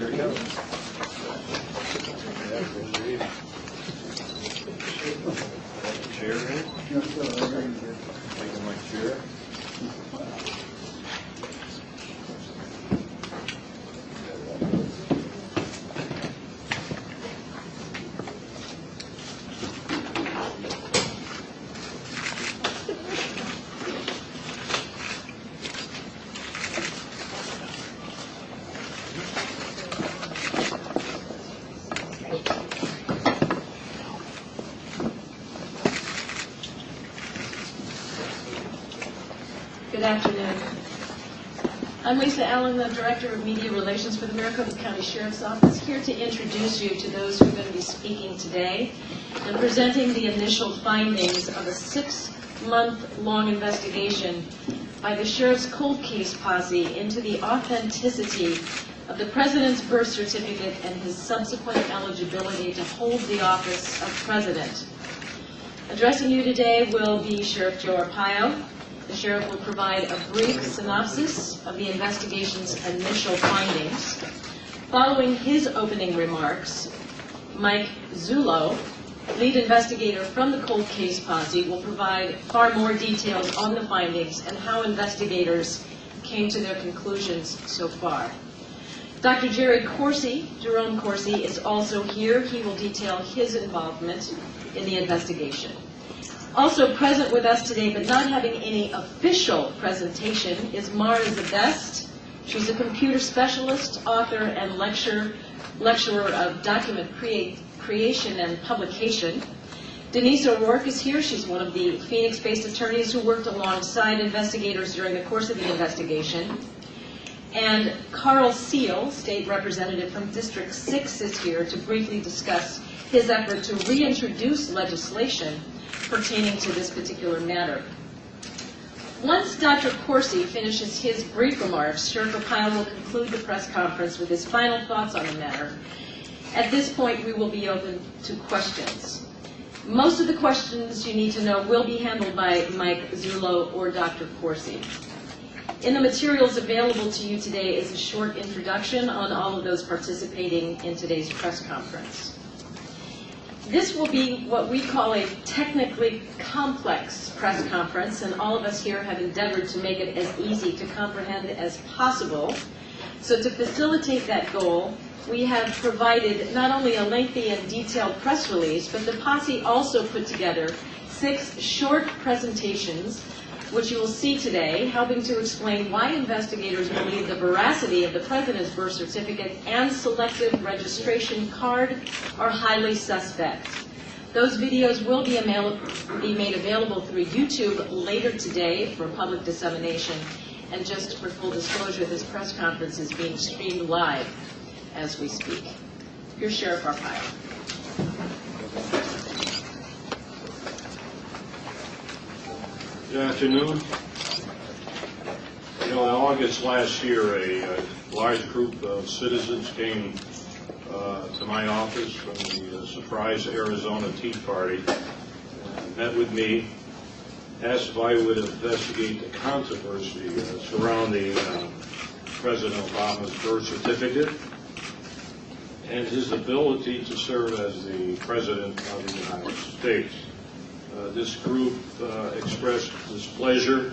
Here we go. Chair in? Taking my chair. Good afternoon. I'm Lisa Allen, the Director of Media Relations for the Maricopa County Sheriff's Office, here to introduce you to those who are going to be speaking today and presenting the initial findings of a 6-month-long investigation by the Sheriff's Cold Case Posse into the authenticity of the President's birth certificate and his subsequent eligibility to hold the office of President. Addressing you today will be Sheriff Joe Arpaio. The Sheriff will provide a brief synopsis of the investigation's initial findings. Following his opening remarks, Mike Zullo, lead investigator from the Cold Case Posse, will provide far more details on the findings and how investigators came to their conclusions so far. Dr. Jerome Corsi, is also here. He will detail his involvement in the investigation. Also present with us today, but not having any official presentation, is Mara Zabest. She's a computer specialist, author, and lecturer of document creation and publication. Denise O'Rourke is here. She's one of the Phoenix-based attorneys who worked alongside investigators during the course of the investigation. And Carl Seal, state representative from District 6, is here to briefly discuss his effort to reintroduce legislation pertaining to this particular matter. Once Dr. Corsi finishes his brief remarks, Sheriff Arpaio will conclude the press conference with his final thoughts on the matter. At this point, we will be open to questions. Most of the questions you need to know will be handled by Mike Zullo or Dr. Corsi. In the materials available to you today is a short introduction on all of those participating in today's press conference. This will be what we call a technically complex press conference, and all of us here have endeavored to make it as easy to comprehend as possible. So to facilitate that goal, we have provided not only a lengthy and detailed press release, but the posse also put together 6 short presentations, which you will see today, helping to explain why investigators believe the veracity of the President's birth certificate and selective registration card are highly suspect. Those videos will be made available through YouTube later today for public dissemination. And just for full disclosure, this press conference is being streamed live as we speak. Here's Sheriff Arpaio. Good afternoon. In August last year, a large group of citizens came to my office from the Surprise Arizona Tea Party, met with me, asked if I would investigate the controversy surrounding President Obama's birth certificate and his ability to serve as the President of the United States. This group expressed displeasure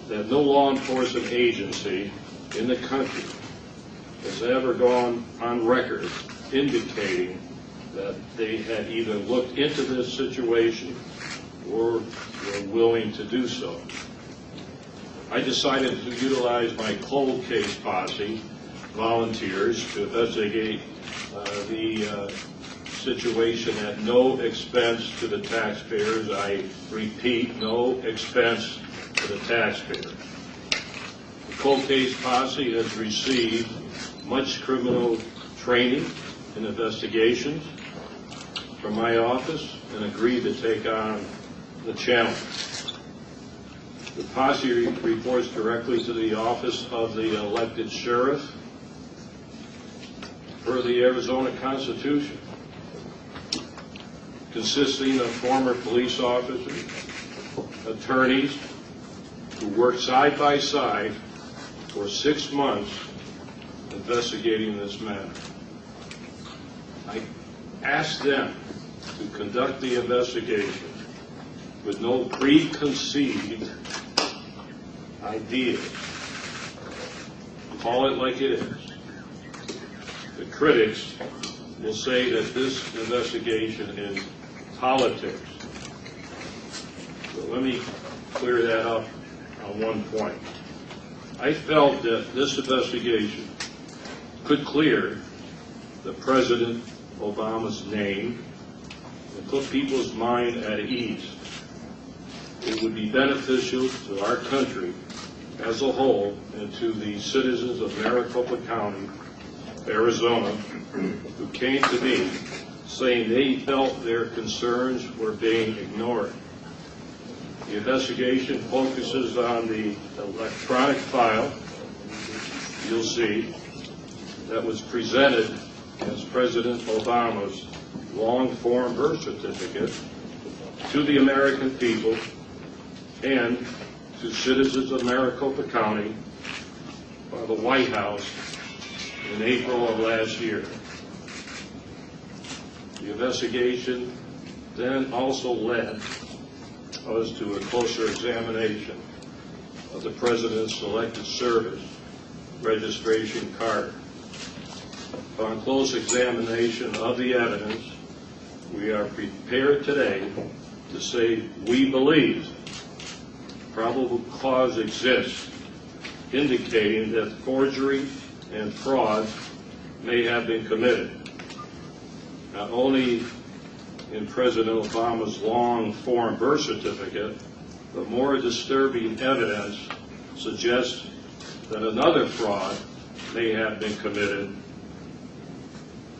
that no law enforcement agency in the country has ever gone on record indicating that they had either looked into this situation or were willing to do so. I decided to utilize my cold case posse volunteers to investigate the situation at no expense to the taxpayers. I repeat, no expense to the taxpayer. The cold case posse has received much criminal training and investigations from my office and agreed to take on the challenge. The posse reports directly to the office of the elected sheriff per the Arizona Constitution, consisting of former police officers, attorneys who worked side by side for 6 months investigating this matter. I asked them to conduct the investigation with no preconceived idea. Call it like it is. The critics will say that this investigation is politics. So let me clear that up on one point. I felt that this investigation could clear the President Obama's name and put people's mind at ease. It would be beneficial to our country as a whole and to the citizens of Maricopa County, Arizona, who came to me saying they felt their concerns were being ignored. The investigation focuses on the electronic file, you'll see, that was presented as President Obama's long-form birth certificate to the American people and to citizens of Maricopa County by the White House in April of last year. The investigation then also led us to a closer examination of the President's Selected Service registration card. Upon close examination of the evidence, we are prepared today to say we believe probable cause exists indicating that forgery and fraud may have been committed, not only in President Obama's long-form birth certificate, but more disturbing evidence suggests that another fraud may have been committed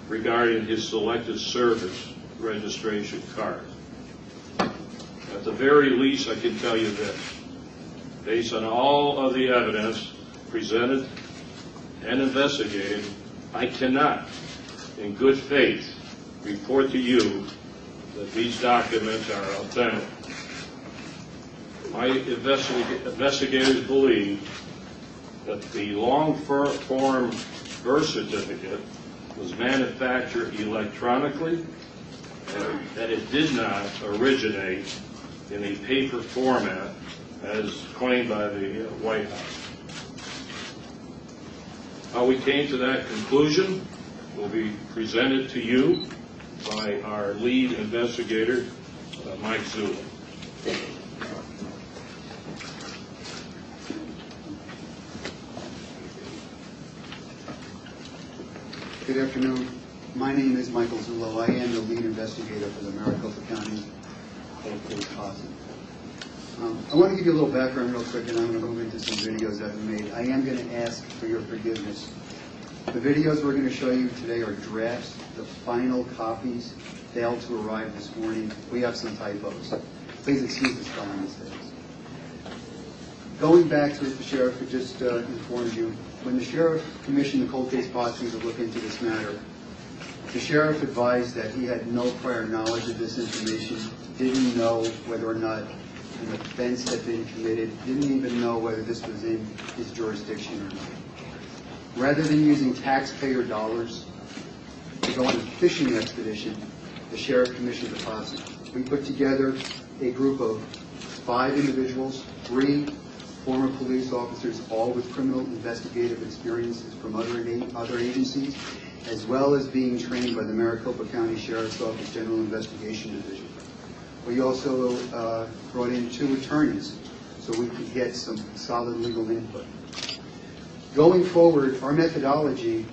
regarding his Selected Service registration card. At the very least, I can tell you this. Based on all of the evidence presented and investigated, I cannot, in good faith, report to you that these documents are authentic. My investigators believe that the long-form birth certificate was manufactured electronically and that it did not originate in a paper format as claimed by the White House. How we came to that conclusion will be presented to you by our lead investigator, Mike Zula. Good afternoon. My name is Michael Zullo. I am the lead investigator for the Maricopa County Cold Case Posse. I want to give you a little background real quick, and I'm going to move into some videos that we made. I am going to ask for your forgiveness. The videos we're going to show you today are drafts. The final copies failed to arrive this morning. We have some typos. Please excuse the spelling mistakes. Going back to what the sheriff had just informed you, when the sheriff commissioned the cold case posse to look into this matter, the sheriff advised that he had no prior knowledge of this information, didn't know whether or not an offense had been committed, didn't even know whether this was in his jurisdiction or not. Rather than using taxpayer dollars to go on a fishing expedition, the sheriff commissioned the posse. We put together a group of 5 individuals, 3 former police officers, all with criminal investigative experiences from other agencies, as well as being trained by the Maricopa County Sheriff's Office General Investigation Division. We also brought in 2 attorneys so we could get some solid legal input. Going forward, our methodology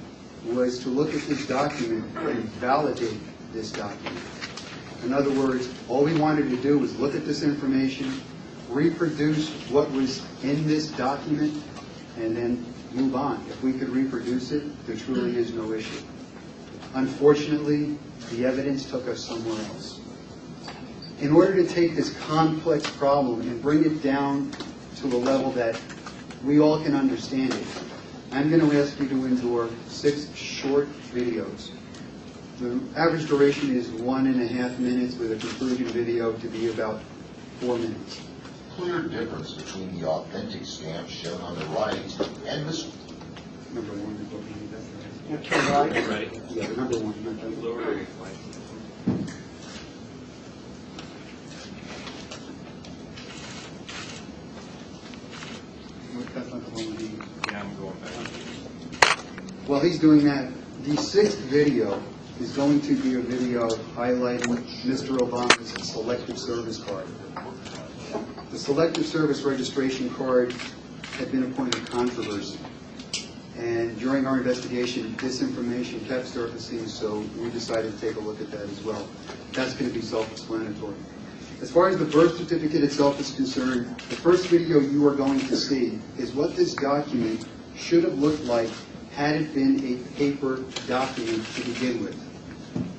was to look at this document and validate this document. In other words, all we wanted to do was look at this information, reproduce what was in this document, and then move on. If we could reproduce it, there truly is no issue. Unfortunately, the evidence took us somewhere else. In order to take this complex problem and bring it down to a level that we all can understand it, I'm going to ask you to endure 6 short videos. The average duration is 1.5 minutes, with a conclusion video to be about 4 minutes. Clear difference between the authentic stamp shown on the right and this. Number one is what we need. That's Okay, right. Ready? right. Yeah, the number one. Not that one. Lower your mic. That's not the one we need. Yeah, I'm going back. While he's doing that, the sixth video is going to be a video highlighting Mr. Obama's Selective Service card. The Selective Service registration card had been a point of controversy. And during our investigation, this information kept surfacing, so we decided to take a look at that as well. That's going to be self-explanatory. As far as the birth certificate itself is concerned, the first video you are going to see is what this document should have looked like had it been a paper document to begin with.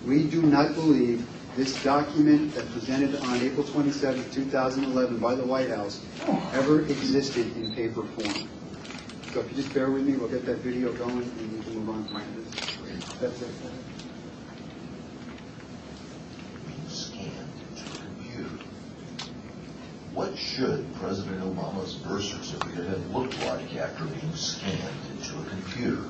We do not believe this document that presented on April 27, 2011 by the White House ever existed in paper form. So if you just bear with me, we'll get that video going and we can move on from this. That's it. Being scanned into a computer. What should President Obama's birth certificate have looked like after being scanned into a computer?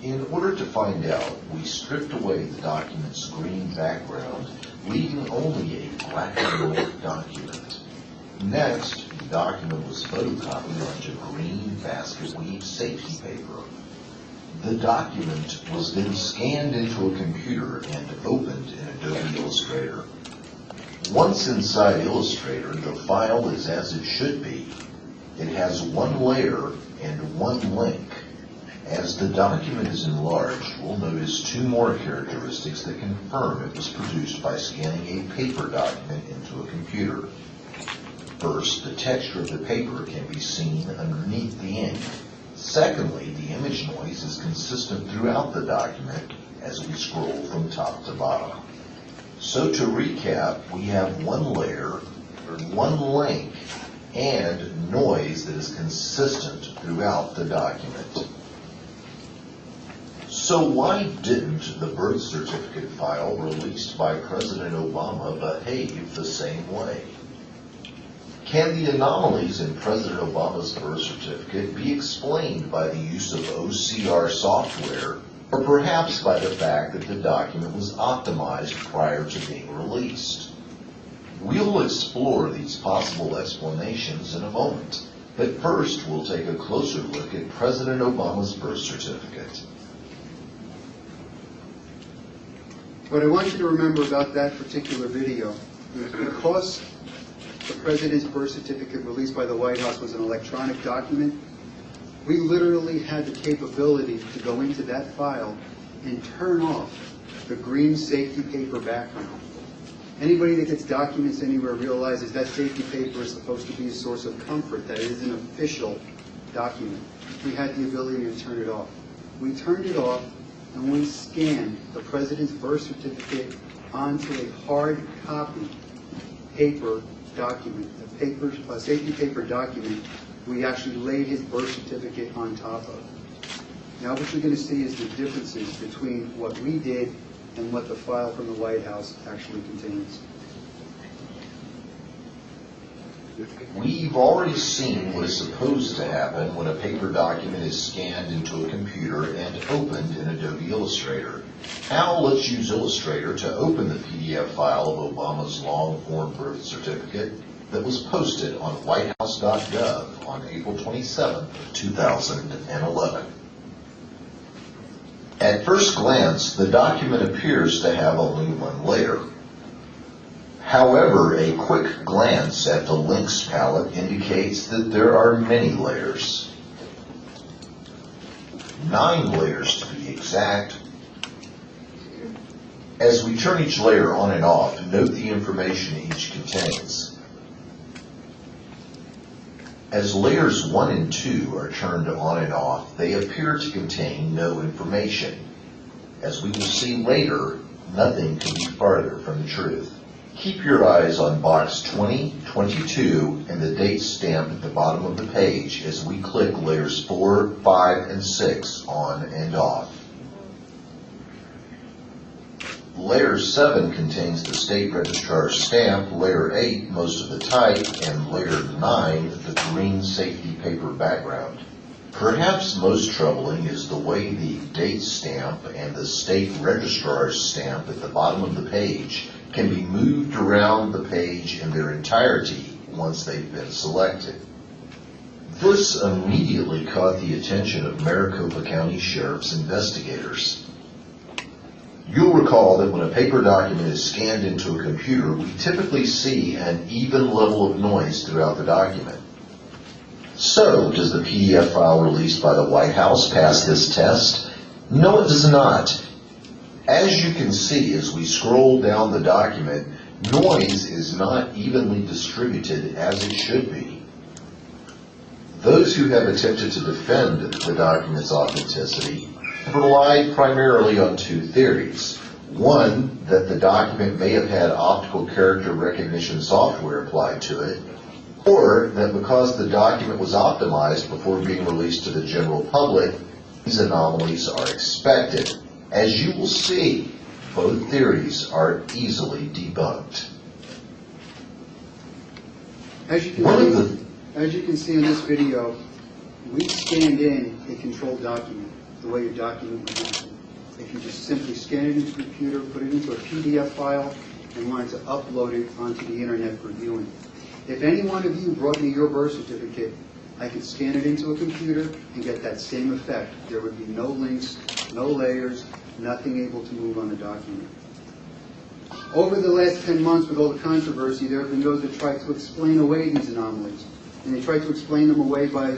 In order to find out, we stripped away the document's green background, leaving only a black and white document. Next, the document was photocopied onto green basket weave safety paper. The document was then scanned into a computer and opened in Adobe Illustrator. Once inside Illustrator, the file is as it should be. It has one layer and one link. As the document is enlarged, we'll notice two more characteristics that confirm it was produced by scanning a paper document into a computer. First, the texture of the paper can be seen underneath the ink. Secondly, the image noise is consistent throughout the document as we scroll from top to bottom. So to recap, we have one layer, one link, and noise that is consistent throughout the document. So why didn't the birth certificate file released by President Obama behave the same way? Can the anomalies in President Obama's birth certificate be explained by the use of OCR software, or perhaps by the fact that the document was optimized prior to being released? We'll explore these possible explanations in a moment, but first we'll take a closer look at President Obama's birth certificate. What I want you to remember about that particular video is because the President's birth certificate released by the White House was an electronic document, we literally had the capability to go into that file and turn off the green safety paper background. Anybody that gets documents anywhere realizes that safety paper is supposed to be a source of comfort, that it is an official document. We had the ability to turn it off. We turned it off and we scanned the President's birth certificate onto a hard copy paper document, a safety paper document we actually laid his birth certificate on top of. Now what you're going to see is the differences between what we did and what the file from the White House actually contains. We've already seen what is supposed to happen when a paper document is scanned into a computer and opened in Adobe Illustrator. Now let's use Illustrator to open the PDF file of Obama's long-form birth certificate that was posted on whitehouse.gov on April 27, 2011. At first glance, the document appears to have only one layer. However, a quick glance at the links palette indicates that there are many layers. 9 layers to be exact. As we turn each layer on and off, note the information each contains. As layers 1 and 2 are turned on and off, they appear to contain no information. As we will see later, nothing can be farther from the truth. Keep your eyes on box 20, 22, and the date stamp at the bottom of the page as we click layers 4, 5, and 6 on and off. Layer 7 contains the state registrar's stamp, layer 8 most of the type, and layer 9 the green safety paper background. Perhaps most troubling is the way the date stamp and the state registrar's stamp at the bottom of the page can be moved around the page in their entirety once they've been selected. This immediately caught the attention of Maricopa County Sheriff's investigators. You'll recall that when a paper document is scanned into a computer, we typically see an even level of noise throughout the document. So, does the PDF file released by the White House pass this test? No, it does not. As you can see as we scroll down the document, noise is not evenly distributed as it should be. Those who have attempted to defend the document's authenticity have relied primarily on two theories. One, that the document may have had optical character recognition software applied to it, or that because the document was optimized before being released to the general public, these anomalies are expected. As you will see, both theories are easily debunked. As you can see in this video, we scanned in a controlled document, the way a document would be. If you just simply scan it into a computer, put it into a PDF file, and wanted to upload it onto the internet for viewing. If any one of you brought me your birth certificate, I could scan it into a computer and get that same effect. There would be no links, no layers, nothing able to move on the document. Over the last 10 months, with all the controversy, there have been those that try to explain away these anomalies. And they try to explain them away by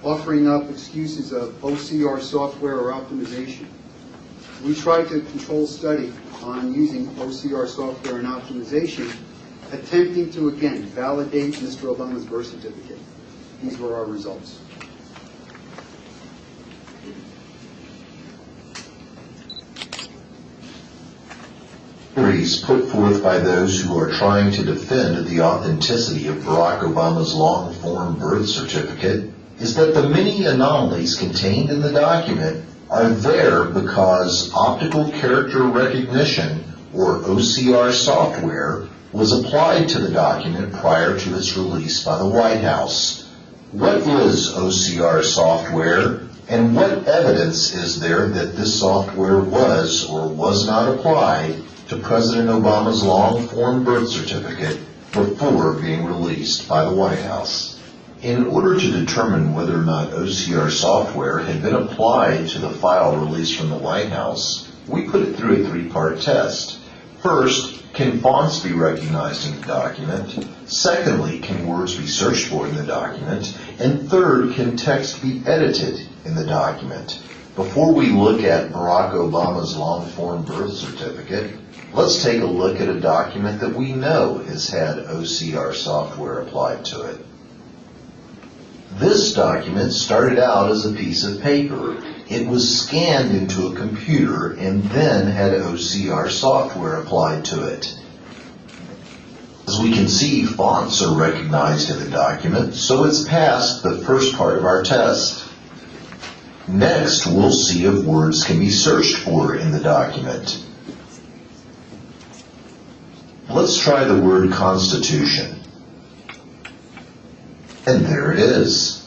offering up excuses of OCR software or optimization. We tried to control study on using OCR software and optimization, attempting to, again, validate Mr. Obama's birth certificate. These were our results. Theories put forth by those who are trying to defend the authenticity of Barack Obama's long-form birth certificate is that the many anomalies contained in the document are there because optical character recognition, or OCR software, was applied to the document prior to its release by the White House. What is OCR software, and what evidence is there that this software was or was not applied to President Obama's long-form birth certificate before being released by the White House? In order to determine whether or not OCR software had been applied to the file released from the White House, we put it through a three-part test. First, can fonts be recognized in the document? Secondly, can words be searched for in the document? And third, can text be edited in the document? Before we look at Barack Obama's long-form birth certificate, let's take a look at a document that we know has had OCR software applied to it. This document started out as a piece of paper. It was scanned into a computer and then had OCR software applied to it. As we can see, fonts are recognized in the document, so it's passed the first part of our test. Next, we'll see if words can be searched for in the document. Let's try the word Constitution. And there it is.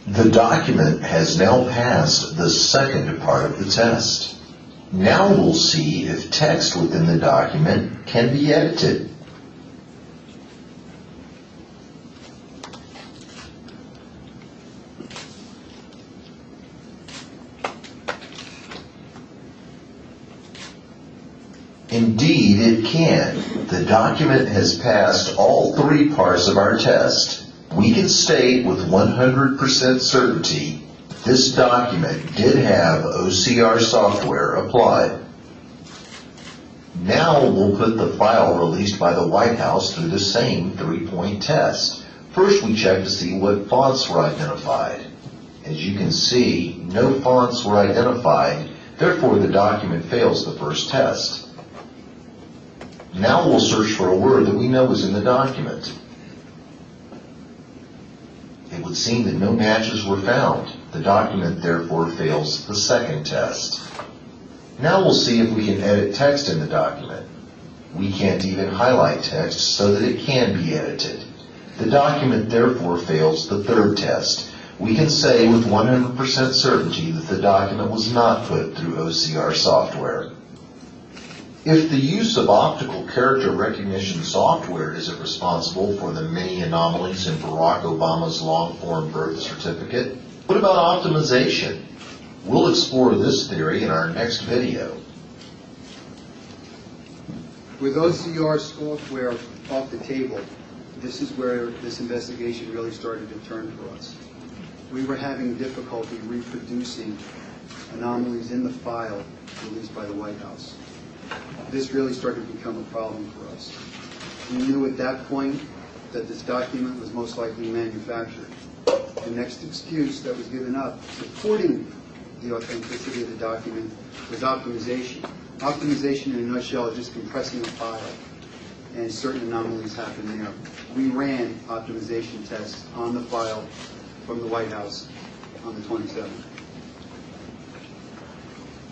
The document has now passed the second part of the test. Now we'll see if text within the document can be edited. Indeed, it can. The document has passed all three parts of our test. We can state with 100% certainty this document did have OCR software applied. Now we'll put the file released by the White House through the same three-point test. First, we check to see what fonts were identified. As you can see, no fonts were identified, therefore the document fails the first test. Now we'll search for a word that we know is in the document. It would seem that no matches were found. The document therefore fails the second test. Now we'll see if we can edit text in the document. We can't even highlight text so that it can be edited. The document therefore fails the third test. we can say with 100% certainty that the document was not put through OCR software. If the use of optical character recognition software isn't responsible for the many anomalies in Barack Obama's long-form birth certificate, what about optimization? We'll explore this theory in our next video. With OCR software off the table, this is where this investigation really started to turn for us. We were having difficulty reproducing anomalies in the file released by the White House. This really started to become a problem for us. We knew at that point that this document was most likely manufactured. The next excuse that was given up supporting the authenticity of the document was optimization. Optimization, in a nutshell, is just compressing a file, and certain anomalies happen there. We ran optimization tests on the file from the White House on the 27th.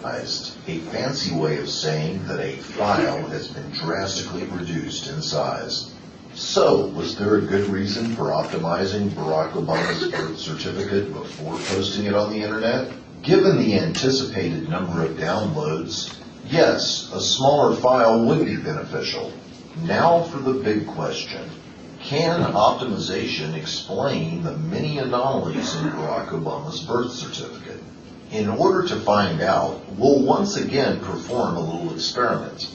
A fancy way of saying that a file has been drastically reduced in size. So, was there a good reason for optimizing Barack Obama's birth certificate before posting it on the internet? Given the anticipated number of downloads, yes, a smaller file would be beneficial. Now for the big question. Can optimization explain the many anomalies in Barack Obama's birth certificate? In order to find out, we'll once again perform a little experiment.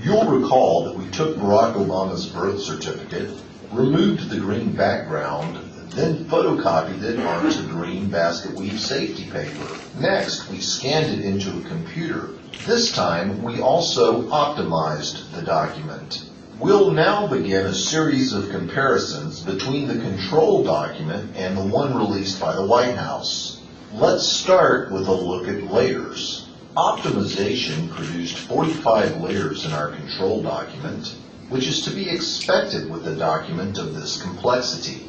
You'll recall that we took Barack Obama's birth certificate, removed the green background, then photocopied it onto green basket weave safety paper. Next, we scanned it into a computer. This time, we also optimized the document. We'll now begin a series of comparisons between the control document and the one released by the White House. Let's start with a look at layers. Optimization produced 45 layers in our control document, which is to be expected with a document of this complexity.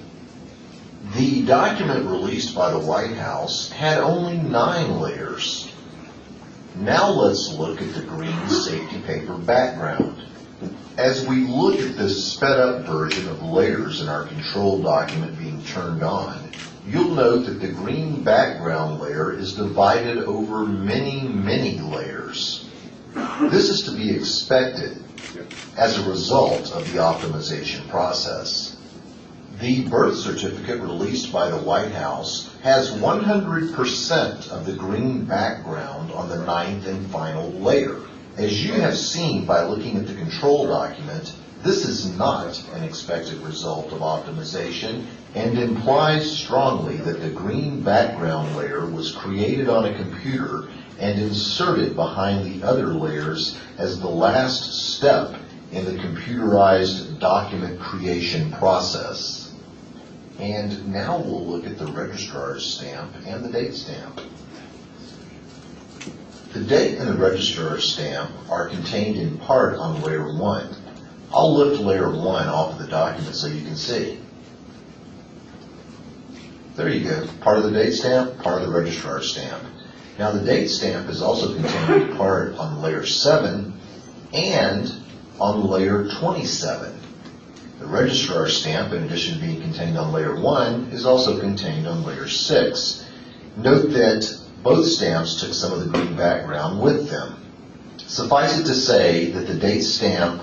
The document released by the White House had only 9 layers. Now let's look at the green safety paper background. As we look at this sped-up version of layers in our control document being turned on, you'll note that the green background layer is divided over many, many layers. This is to be expected as a result of the optimization process. The birth certificate released by the White House has 100% of the green background on the 9th and final layer. As you have seen by looking at the control document, this is not an expected result of optimization and implies strongly that the green background layer was created on a computer and inserted behind the other layers as the last step in the computerized document creation process. And now we'll look at the registrar's stamp and the date stamp. The date and the registrar's stamp are contained in part on layer 1. I'll lift layer 1 off of the document so you can see. There you go. Part of the date stamp, part of the registrar's stamp. Now the date stamp is also contained in part on layer 7 and on layer 27. The registrar's stamp, in addition to being contained on layer 1, is also contained on layer 6. Note that both stamps took some of the green background with them. Suffice it to say that the date stamp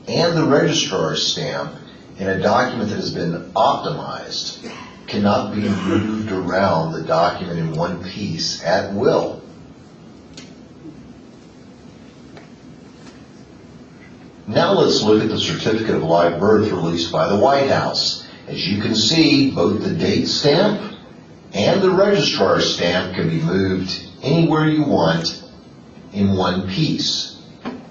and the registrar's stamp in a document that has been optimized cannot be moved around the document in one piece at will. Now let's look at the certificate of live birth released by the White House. As you can see, both the date stamp and the registrar's stamp can be moved anywhere you want in one piece.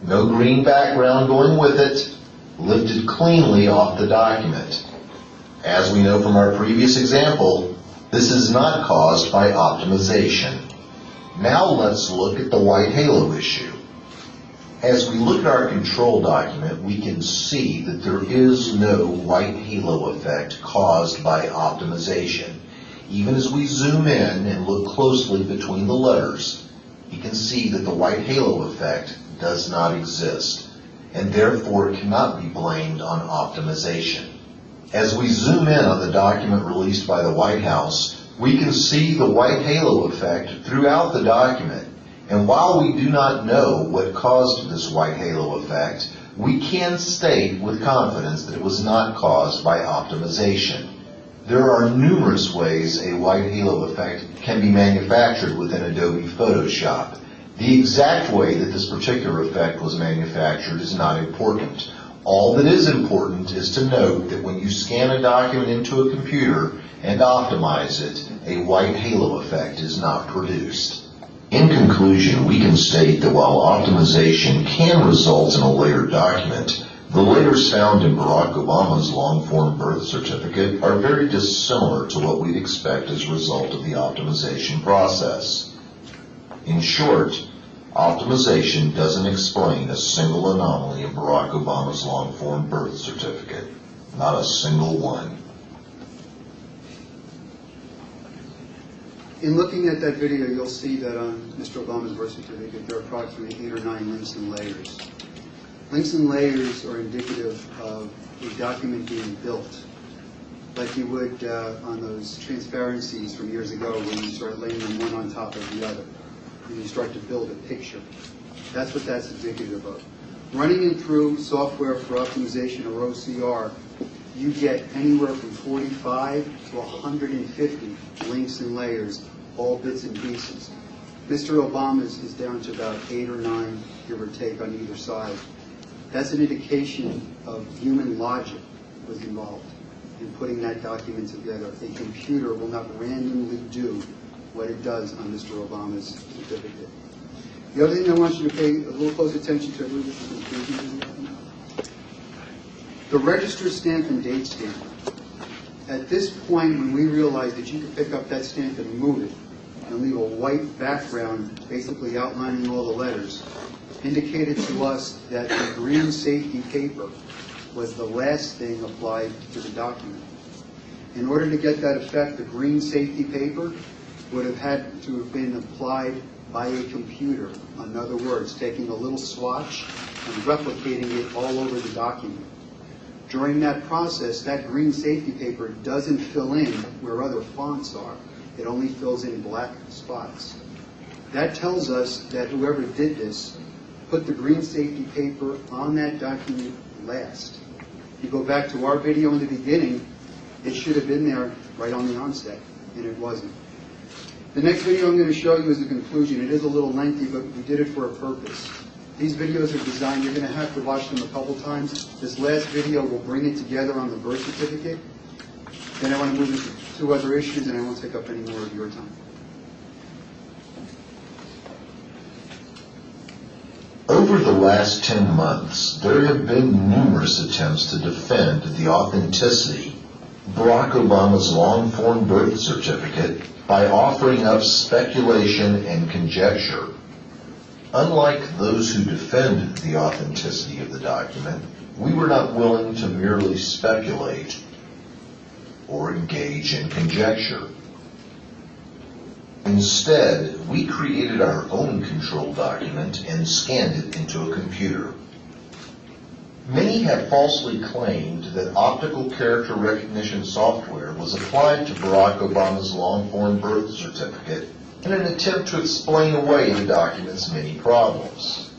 No green background going with it, lifted cleanly off the document. As we know from our previous example, this is not caused by optimization. Now let's look at the white halo issue. As we look at our control document, we can see that there is no white halo effect caused by optimization. Even as we zoom in and look closely between the letters, you can see that the white halo effect does not exist, and therefore cannot be blamed on optimization. As we zoom in on the document released by the White House, We can see the white halo effect throughout the document, and while we do not know what caused this white halo effect, we can state with confidence that it was not caused by optimization. There are numerous ways a white halo effect can be manufactured within Adobe Photoshop. The exact way that this particular effect was manufactured is not important. All that is important is to note that when you scan a document into a computer and optimize it, a white halo effect is not produced. In conclusion, we can state that while optimization can result in a layered document, the layers found in Barack Obama's long-form birth certificate are very dissimilar to what we'd expect as a result of the optimization process. In short, optimization doesn't explain a single anomaly in Barack Obama's long-form birth certificate. Not a single one. In looking at that video, you'll see that on Mr. Obama's birth certificate, there are approximately 8 or 9 links and layers. Links and layers are indicative of a document being built, like you would on those transparencies from years ago when you start laying them one on top of the other, and you start to build a picture. That's what that's indicative of. Running it through software for optimization or OCR, you get anywhere from 45 to 150 links and layers, all bits and pieces. Mr. Obama's is down to about 8 or 9, give or take, on either side. That's an indication of human logic was involved in putting that document together. A computer will not randomly do what it does on Mr. Obama's certificate. The other thing I want you to pay a little close attention to, I believe this is the conclusion. The register stamp and date stamp. At this point, when we realized that you could pick up that stamp and move it and leave a white background basically outlining all the letters, indicated to us that the green safety paper was the last thing applied to the document. In order to get that effect, the green safety paper would have had to have been applied by a computer. In other words, taking a little swatch and replicating it all over the document. During that process, that green safety paper doesn't fill in where other fonts are. It only fills in black spots. That tells us that whoever did this put the green safety paper on that document last. If you go back to our video in the beginning, it should have been there right on the onset, and it wasn't. The next video I'm going to show you is the conclusion. It is a little lengthy, but we did it for a purpose. These videos are designed, you're going to have to watch them a couple times. This last video will bring it together on the birth certificate. Then I want to move into 2 other issues, and I won't take up any more of your time. Over the last 10 months, there have been numerous attempts to defend the authenticity of Barack Obama's long-form birth certificate by offering up speculation and conjecture. Unlike those who defend the authenticity of the document, we were not willing to merely speculate or engage in conjecture. Instead, we created our own control document and scanned it into a computer. Many have falsely claimed that optical character recognition software was applied to Barack Obama's long-form birth certificate in an attempt to explain away the document's many problems.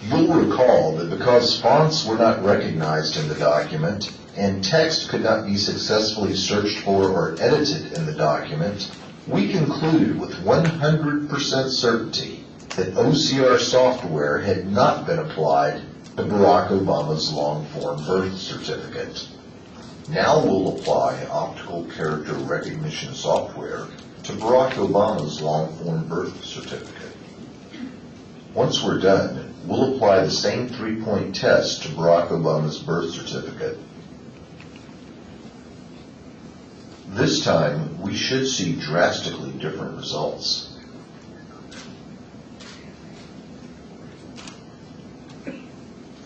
You'll recall that because fonts were not recognized in the document and text could not be successfully searched for or edited in the document, we concluded with 100% certainty that OCR software had not been applied to Barack Obama's long-form birth certificate. Now we'll apply optical character recognition software to Barack Obama's long-form birth certificate. Once we're done, we'll apply the same 3-point test to Barack Obama's birth certificate. This time, we should see drastically different results.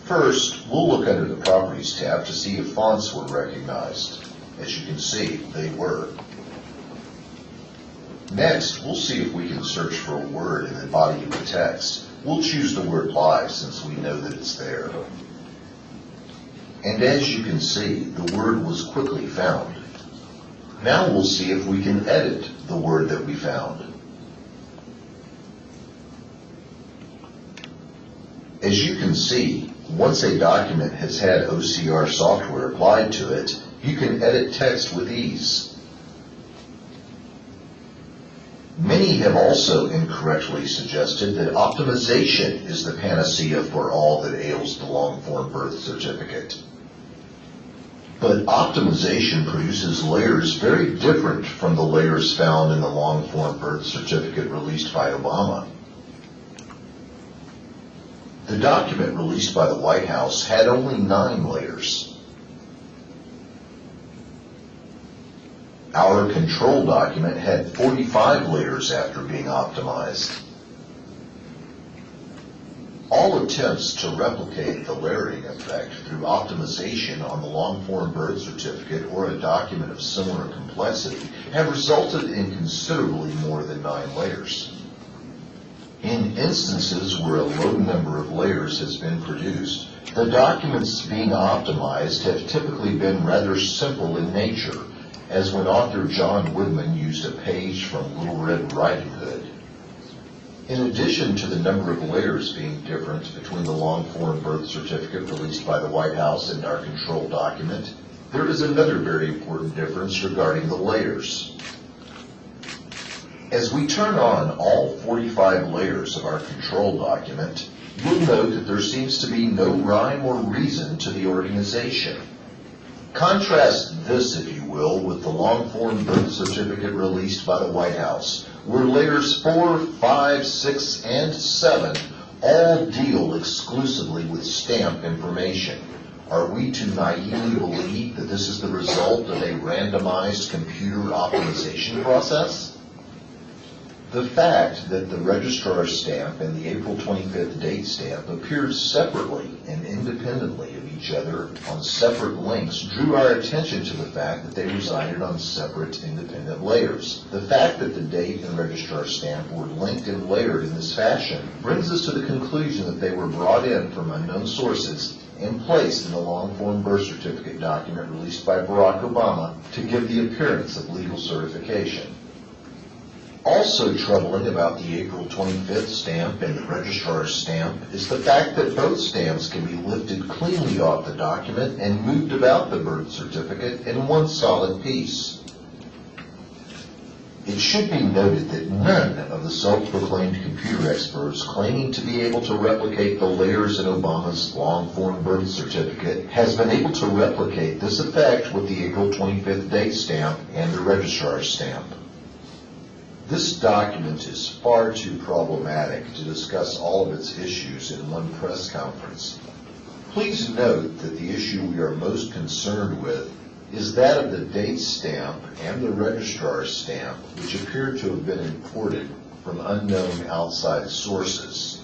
First, we'll look under the Properties tab to see if fonts were recognized. As you can see, they were. Next, we'll see if we can search for a word in the body of the text. We'll choose the word live since we know that it's there. And as you can see, the word was quickly found. Now we'll see if we can edit the word that we found. As you can see, once a document has had OCR software applied to it, you can edit text with ease. Many have also incorrectly suggested that optimization is the panacea for all that ails the long-form birth certificate. But optimization produces layers very different from the layers found in the long-form birth certificate released by Obama. The document released by the White House had only 9 layers. Our control document had 45 layers after being optimized. All attempts to replicate the layering effect through optimization on the long-form birth certificate or a document of similar complexity have resulted in considerably more than 9 layers. In instances where a low number of layers has been produced, the documents being optimized have typically been rather simple in nature, as when author John Woodman used a page from Little Red Riding Hood. In addition to the number of layers being different between the long-form birth certificate released by the White House and our control document, there is another very important difference regarding the layers. As we turn on all 45 layers of our control document, you'll note that there seems to be no rhyme or reason to the organization. Contrast this, if you will, with the long-form birth certificate released by the White House, where layers 4, 5, 6, and 7 all deal exclusively with stamp information. Are we to naively believe that this is the result of a randomized computer optimization process? The fact that the registrar's stamp and the April 25th date stamp appeared separately and independently of each other on separate links drew our attention to the fact that they resided on separate independent layers. The fact that the date and registrar's stamp were linked and layered in this fashion brings us to the conclusion that they were brought in from unknown sources and placed in the long-form birth certificate document released by Barack Obama to give the appearance of legal certification. Also troubling about the April 25th stamp and the registrar's stamp is the fact that both stamps can be lifted cleanly off the document and moved about the birth certificate in one solid piece. It should be noted that none of the self-proclaimed computer experts claiming to be able to replicate the layers in Obama's long-form birth certificate has been able to replicate this effect with the April 25th date stamp and the registrar's stamp. This document is far too problematic to discuss all of its issues in one press conference. Please note that the issue we are most concerned with is that of the date stamp and the registrar's stamp, which appear to have been imported from unknown outside sources.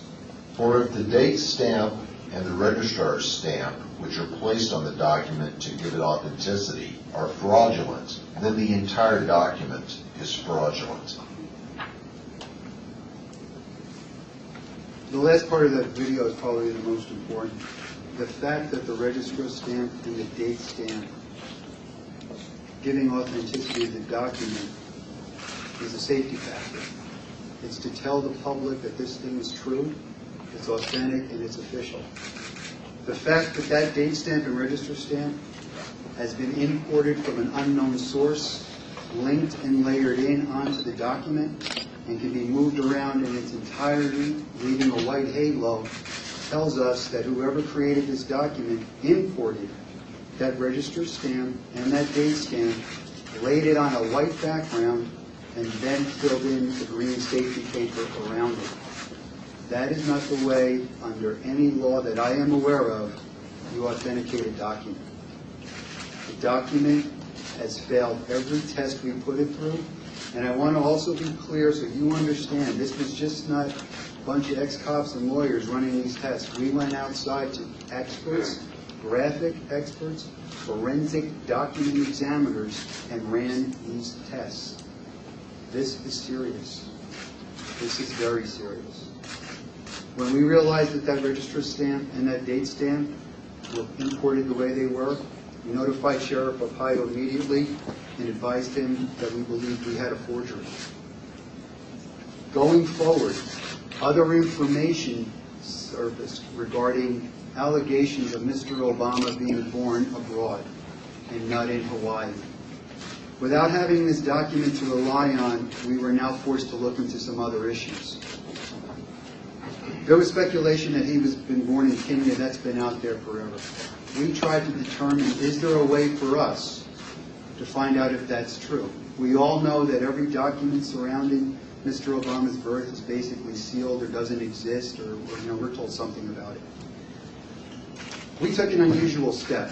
For if the date stamp and the registrar's stamp, which are placed on the document to give it authenticity, are fraudulent, then the entire document is fraudulent. The last part of that video is probably the most important. The fact that the registrar's stamp and the date stamp giving authenticity to the document is a safety factor. It's to tell the public that this thing is true, it's authentic, and it's official. The fact that that date stamp and register stamp has been imported from an unknown source, linked and layered in onto the document, and can be moved around in its entirety, leaving a white halo, tells us that whoever created this document imported that register stamp and that date stamp, laid it on a white background, and then filled in the green safety paper around it. That is not the way, under any law that I am aware of, you authenticate a document. The document has failed every test we put it through. And I want to also be clear so you understand, this was just not a bunch of ex-cops and lawyers running these tests. We went outside to experts, graphic experts, forensic document examiners, and ran these tests. This is serious. This is very serious. When we realized that that register stamp and that date stamp were imported the way they were, We notified Sheriff Ohio immediately and advised him that we believed we had a forgery. Going forward, other information surfaced regarding allegations of Mr. Obama being born abroad and not in Hawaii. Without having this document to rely on, we were now forced to look into some other issues. There was speculation that he was been born in Kenya. That's been out there forever. We tried to determine, is there a way for us to find out if that's true? We all know that every document surrounding Mr. Obama's birth is basically sealed or doesn't exist, or we're told something about it. We took an unusual step.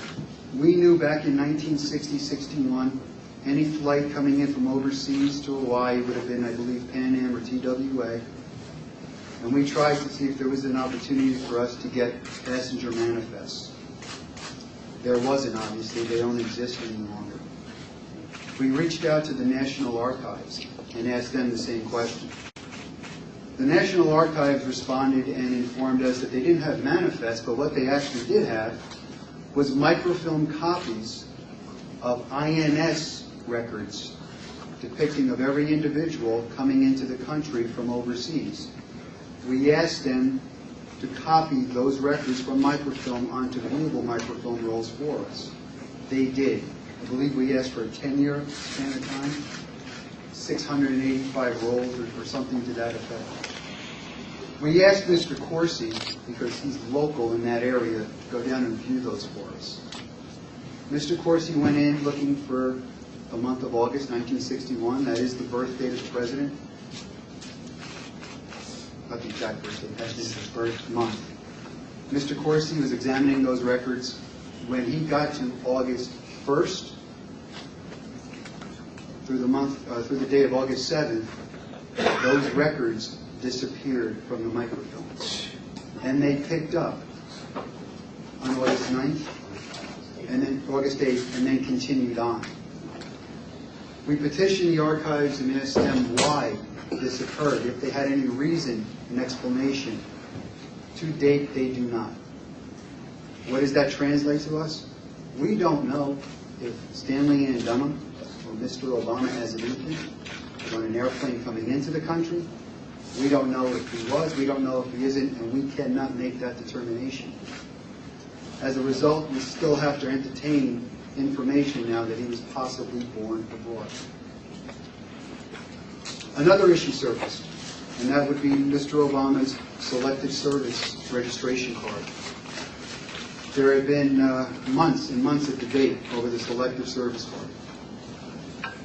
We knew back in 1960-61, any flight coming in from overseas to Hawaii would have been, I believe, Pan Am or TWA. And we tried to see if there was an opportunity for us to get passenger manifests. There wasn't, obviously. They don't exist any longer. We reached out to the National Archives and asked them the same question. The National Archives responded and informed us that they didn't have manifests, but what they actually did have was microfilm copies of INS records depicting of every individual coming into the country from overseas. We asked them to copy those records from microfilm onto viewable microfilm rolls for us. They did. I believe we asked for a 10-year span of time, 685 rolls or something to that effect. We asked Mr. Corsi, because he's local in that area, to go down and view those for us. Mr. Corsi went in looking for the month of August 1961. That is the birth date of the president. Not the exact birth date, that's his birth month. Mr. Corsi was examining those records. When he got to August 1st, through the day of August 7th, those records disappeared from the microfilm. And they picked up on August 9th, and then August 8th, and then continued on. We petitioned the archives and asked them why this occurred, if they had any reason, an explanation. To date, they do not. What does that translate to us? We don't know if Stanley Ann Dunham or Mr. Obama as an infant was on an airplane coming into the country. We don't know if he was, we don't know if he isn't, and we cannot make that determination. As a result, we still have to entertain information now that he was possibly born abroad. Another issue surfaced, and that would be Mr. Obama's Selective Service registration card. There have been months and months of debate over the Selective Service card.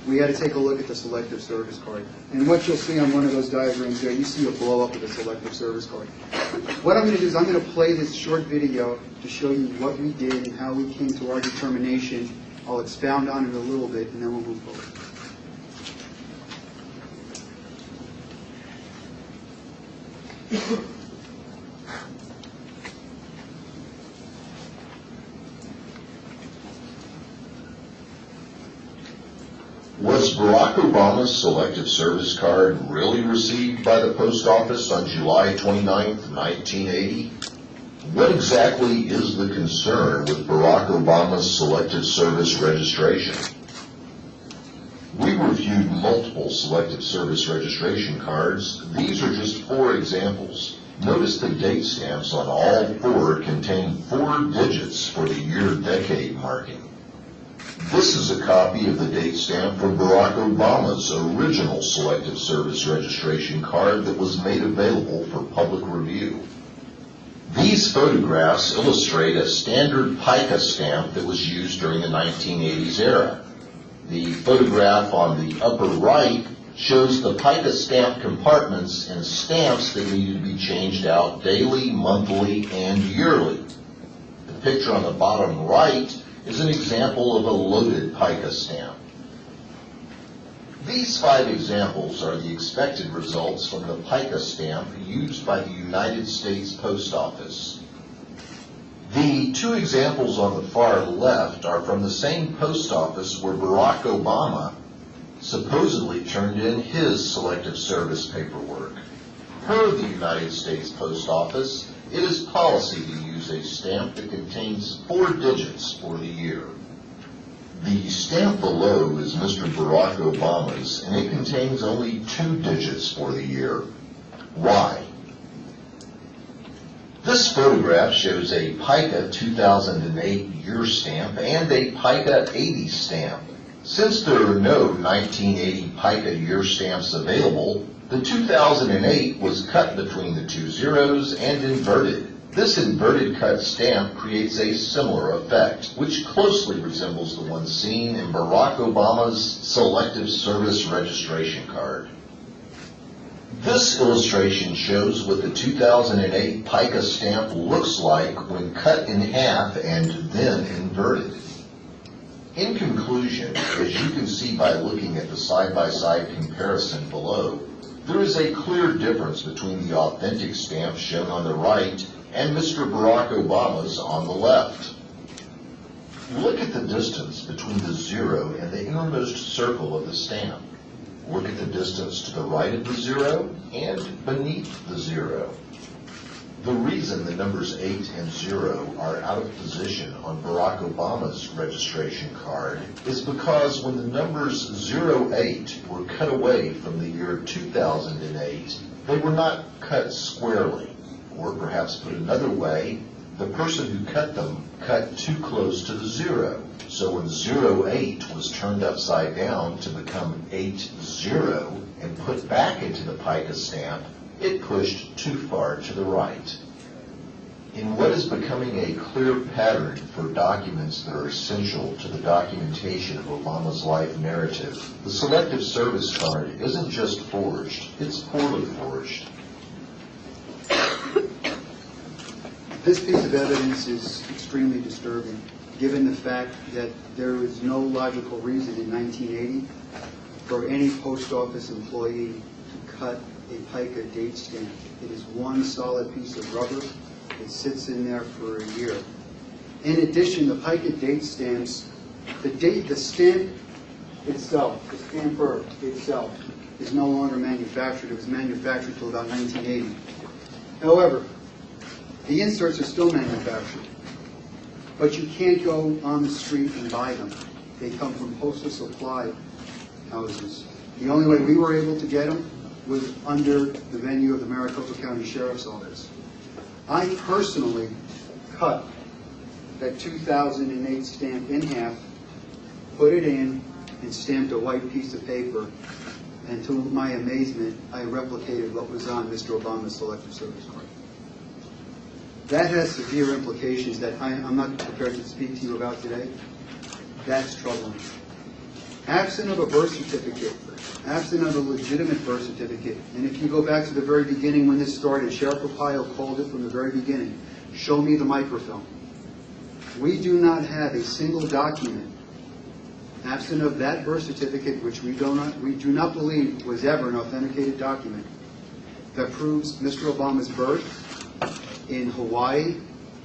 We had to take a look at the Selective Service card. And what you'll see on one of those diagrams there, you see a blow-up of the Selective Service card. What I'm going to do is I'm going to play this short video to show you what we did and how we came to our determination. I'll expound on it a little bit, and then we'll move forward. Was Barack Obama's Selective Service card really received by the post office on July 29, 1980? What exactly is the concern with Barack Obama's Selective Service registration? We reviewed multiple Selective Service registration cards. These are just 4 examples. Notice the date stamps on all 4 contain 4 digits for the year-decade marking. This is a copy of the date stamp from Barack Obama's original Selective Service registration card that was made available for public review. These photographs illustrate a standard pica stamp that was used during the 1980s era. The photograph on the upper right shows the pica stamp compartments and stamps that needed to be changed out daily, monthly, and yearly. The picture on the bottom right is an example of a loaded pica stamp. These 5 examples are the expected results from the pica stamp used by the United States Post Office. The 2 examples on the far left are from the same post office where Barack Obama supposedly turned in his Selective Service paperwork. Per the United States Post Office, it is policy to use a stamp that contains 4 digits for the year. The stamp below is Mr. Barack Obama's, and it contains only 2 digits for the year. Why? This photograph shows a PICA 2008 year stamp and a PICA 80 stamp. Since there are no 1980 PICA year stamps available, the 2008 was cut between the 2 zeros and inverted. This inverted cut stamp creates a similar effect, which closely resembles the one seen in Barack Obama's Selective Service Registration Card. This illustration shows what the 2008 PICA stamp looks like when cut in half and then inverted. In conclusion, as you can see by looking at the side-by-side comparison below, there is a clear difference between the authentic stamp shown on the right and Mr. Barack Obama's on the left. Look at the distance between the 0 and the innermost circle of the stamp. Look at the distance to the right of the 0 and beneath the 0. The reason the numbers 8 and 0 are out of position on Barack Obama's registration card is because when the numbers 08 were cut away from the year 2008, they were not cut squarely. Or perhaps put another way, the person who cut them cut too close to the 0. So when 08 was turned upside down to become 80 and put back into the PICA stamp, it pushed too far to the right. In what is becoming a clear pattern for documents that are essential to the documentation of Obama's life narrative, the Selective Service Card isn't just forged, it's poorly forged. This piece of evidence is extremely disturbing, given the fact that there was no logical reason in 1980 for any post office employee to cut a PICA date stamp. It is one solid piece of rubber. It sits in there for a year. In addition, the PICA date stamps, the stamp itself, the stamper itself, is no longer manufactured. It was manufactured until about 1980. However, the inserts are still manufactured, but you can't go on the street and buy them. They come from postal supply houses. The only way we were able to get them was under the venue of the Maricopa County Sheriff's Office. I personally cut that 2008 stamp in half, put it in, and stamped a white piece of paper, and to my amazement, I replicated what was on Mr. Obama's Selective Service Card. That has severe implications that I'm not prepared to speak to you about today. That's troubling. Absent of a birth certificate, absent of a legitimate birth certificate, and if you go back to the very beginning when this started, Sheriff Arpaio called it from the very beginning, show me the microfilm. We do not have a single document, absent of that birth certificate, which we do not believe was ever an authenticated document, that proves Mr. Obama's birth in Hawaii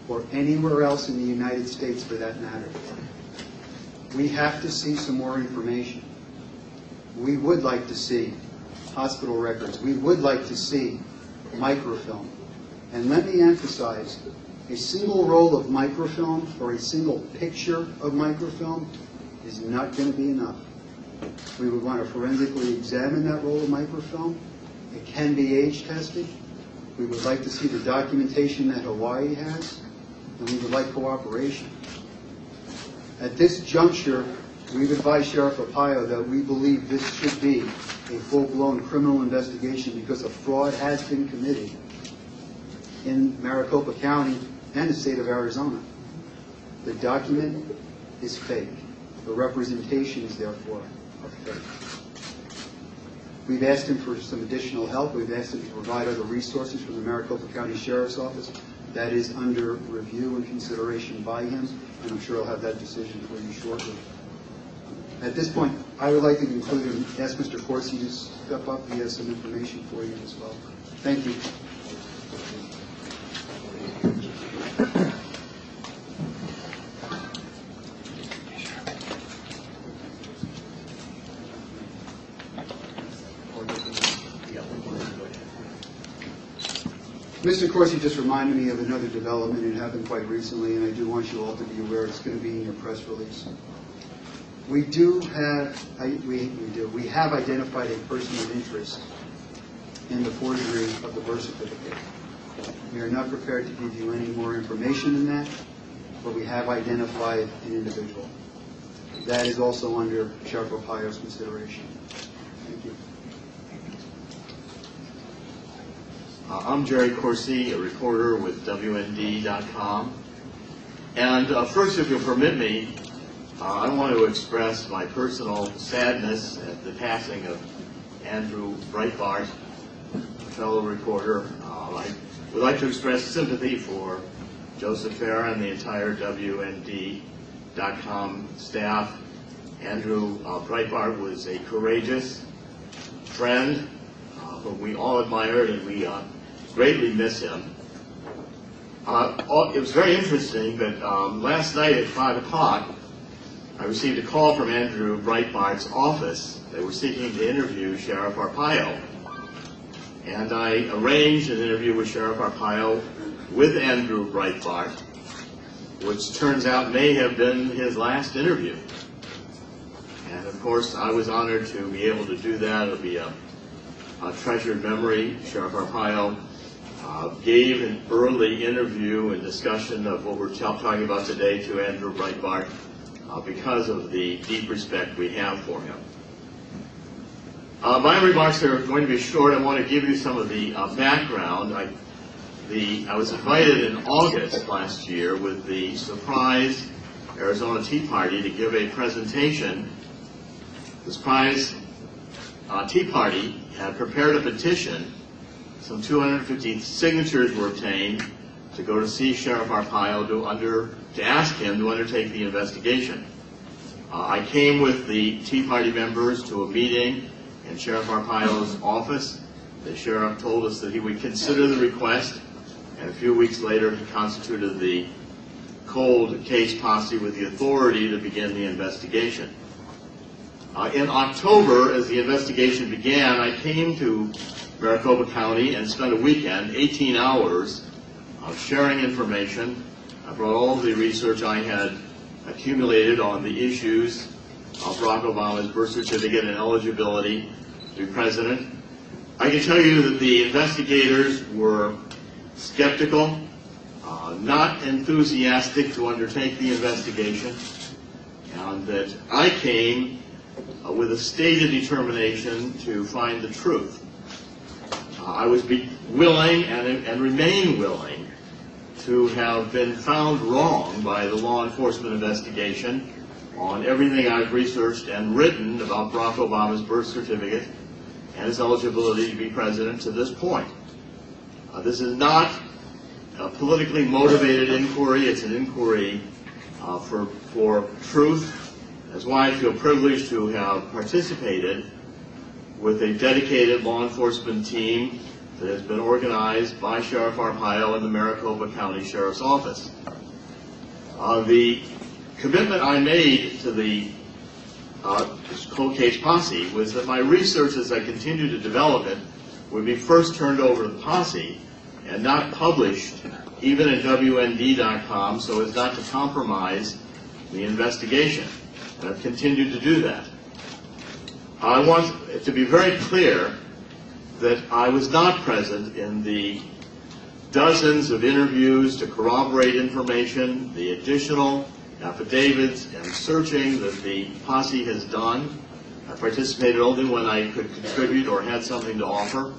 or anywhere else in the United States for that matter. We have to see some more information. We would like to see hospital records. We would like to see microfilm. And let me emphasize, a single roll of microfilm or a single picture of microfilm is not going to be enough. We would want to forensically examine that roll of microfilm. It can be age tested. We would like to see the documentation that Hawaii has, and we would like cooperation. At this juncture, we've advised Sheriff Arpaio that we believe this should be a full-blown criminal investigation because a fraud has been committed in Maricopa County and the state of Arizona. The document is fake. The representations, therefore, are fake. We've asked him for some additional help. We've asked him to provide other resources from the Maricopa County Sheriff's Office. That is under review and consideration by him, and I'm sure I'll have that decision for you shortly. At this point, I would like to conclude and ask Mr. Corsi to step up. He has some information for you as well. Thank you. Mr. Corsi just reminded me of another development. It happened quite recently, and I do want you all to be aware it's going to be in your press release. We have identified a person of interest in the forgery of the birth certificate. We are not prepared to give you any more information than that, but we have identified an individual. That is also under Sheriff Arpaio's consideration. Thank you. I'm Jerry Corsi, a reporter with WND.com. And first, if you'll permit me, I want to express my personal sadness at the passing of Andrew Breitbart, a fellow reporter. I would like to express sympathy for Joseph Farah and the entire WND.com staff. Andrew Breitbart was a courageous friend whom we all admired, and we greatly miss him. It was very interesting that last night at 5 o'clock, I received a call from Andrew Breitbart's office. They were seeking to interview Sheriff Arpaio. And I arranged an interview with Sheriff Arpaio with Andrew Breitbart, which turns out may have been his last interview. And of course, I was honored to be able to do that. It'll be a treasured memory. Sheriff Arpaio gave an early interview and discussion of what we're talking about today to Andrew Breitbart because of the deep respect we have for him. My remarks are going to be short. I want to give you some of the background. I was invited in August last year with the Surprise Arizona Tea Party to give a presentation. The Surprise Tea Party had prepared a petition. Some 250 signatures were obtained to go to see Sheriff Arpaio to ask him to undertake the investigation. I came with the Tea Party members to a meeting in Sheriff Arpaio's office. The sheriff told us that he would consider the request, and a few weeks later he constituted the cold case posse with the authority to begin the investigation. In October, as the investigation began, I came to Maricopa County and spent a weekend, 18 hours, sharing information. I brought all of the research I had accumulated on the issues of Barack Obama's birth certificate and eligibility to be president. I can tell you that the investigators were skeptical, not enthusiastic to undertake the investigation, and that I came with a stated determination to find the truth. I was willing and remain willing to have been found wrong by the law enforcement investigation on everything I've researched and written about Barack Obama's birth certificate and his eligibility to be president to this point. This is not a politically motivated inquiry. It's an inquiry for truth. That's why I feel privileged to have participated with a dedicated law enforcement team that has been organized by Sheriff Arpaio and the Maricopa County Sheriff's Office. The commitment I made to the cold case posse was that my research, as I continued to develop it, would be first turned over to the posse and not published even at WND.com so as not to compromise the investigation. And I've continued to do that. I want it to be very clear that I was not present in the dozens of interviews to corroborate information, the additional affidavits and searching that the posse has done. I participated only when I could contribute or had something to offer.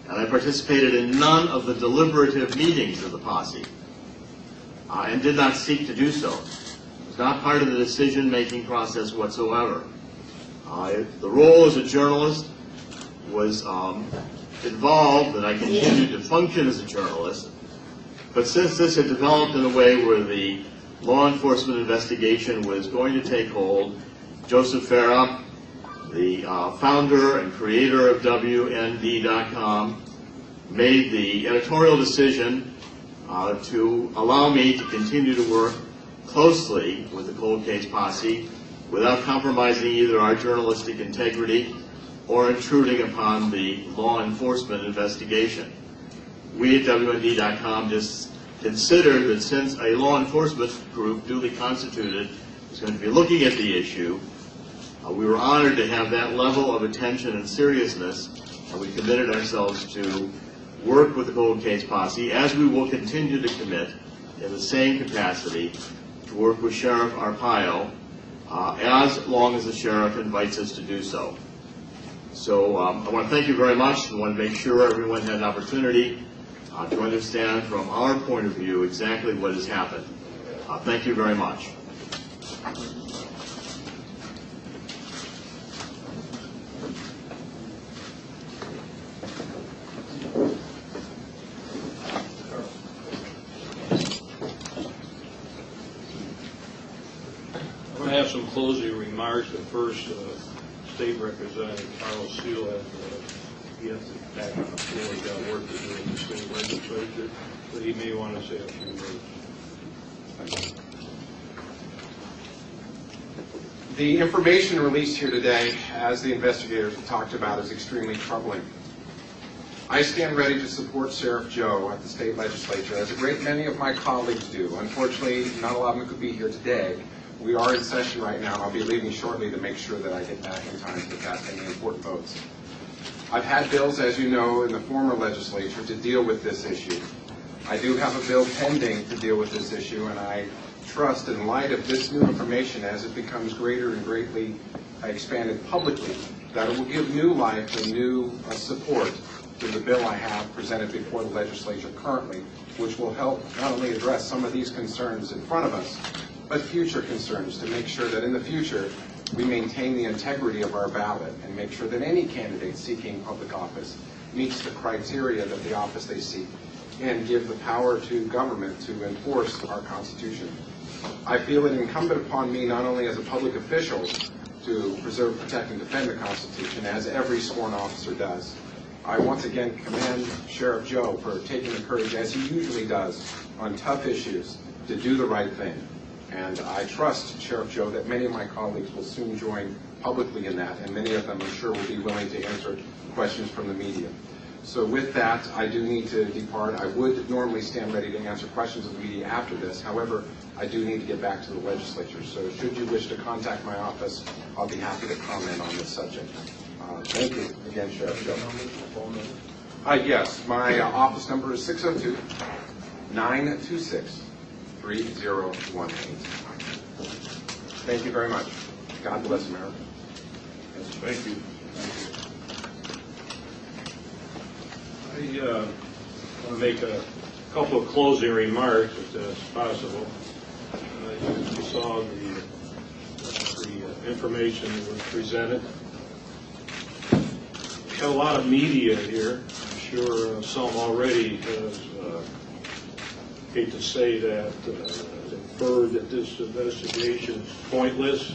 And I participated in none of the deliberative meetings of the posse and did not seek to do so. It was not part of the decision-making process whatsoever. The role as a journalist was involved that I continued to function as a journalist, but since this had developed in a way where the law enforcement investigation was going to take hold, Joseph Farah, the founder and creator of WND.com, made the editorial decision to allow me to continue to work closely with the cold case posse without compromising either our journalistic integrity or intruding upon the law enforcement investigation. We at WND.com just considered that since a law enforcement group duly constituted is going to be looking at the issue. We were honored to have that level of attention and seriousness, and we committed ourselves to work with the cold case posse, as we will continue to commit in the same capacity to work with Sheriff Arpaio as long as the sheriff invites us to do so. So I want to thank you very much. I want to make sure everyone had an opportunity to understand from our point of view exactly what has happened. Thank you very much. I'm going to have some closing remarks, but first, State Representative Carlos Seal has he has to back on the floor. He's got work to do in the state legislature, but he may want to say a few words. The information released here today, as the investigators have talked about, is extremely troubling. I stand ready to support Sheriff Joe at the state legislature, as a great many of my colleagues do. Unfortunately, not a lot of them could be here today. We are in session right now, and I'll be leaving shortly to make sure that I get back in time to cast any important votes. I've had bills, as you know, in the former legislature to deal with this issue. I do have a bill pending to deal with this issue, and I trust, in light of this new information, as it becomes greater and greatly expanded publicly, that it will give new life and new support to the bill I have presented before the legislature currently, which will help not only address some of these concerns in front of us, but future concerns, to make sure that in the future we maintain the integrity of our ballot and make sure that any candidate seeking public office meets the criteria that the office they seek, and give the power to government to enforce our Constitution. I feel it incumbent upon me, not only as a public official, to preserve, protect, and defend the Constitution, as every sworn officer does. I once again commend Sheriff Joe for taking the courage, as he usually does, on tough issues, to do the right thing. And I trust, Sheriff Joe, that many of my colleagues will soon join publicly in that, and many of them, I'm sure, will be willing to answer questions from the media. So with that, I do need to depart. I would normally stand ready to answer questions of the media after this. However, I do need to get back to the legislature. So should you wish to contact my office, I'll be happy to comment on this subject. Thank you again, Sheriff Joe. Yes, my office number is 602-926-3018. Thank you very much. God bless America. Thank you. I want to make a couple of closing remarks, if that's possible. You saw the information that was presented. We have a lot of media here. I'm sure some already has, hate to say that, inferred that this investigation is pointless,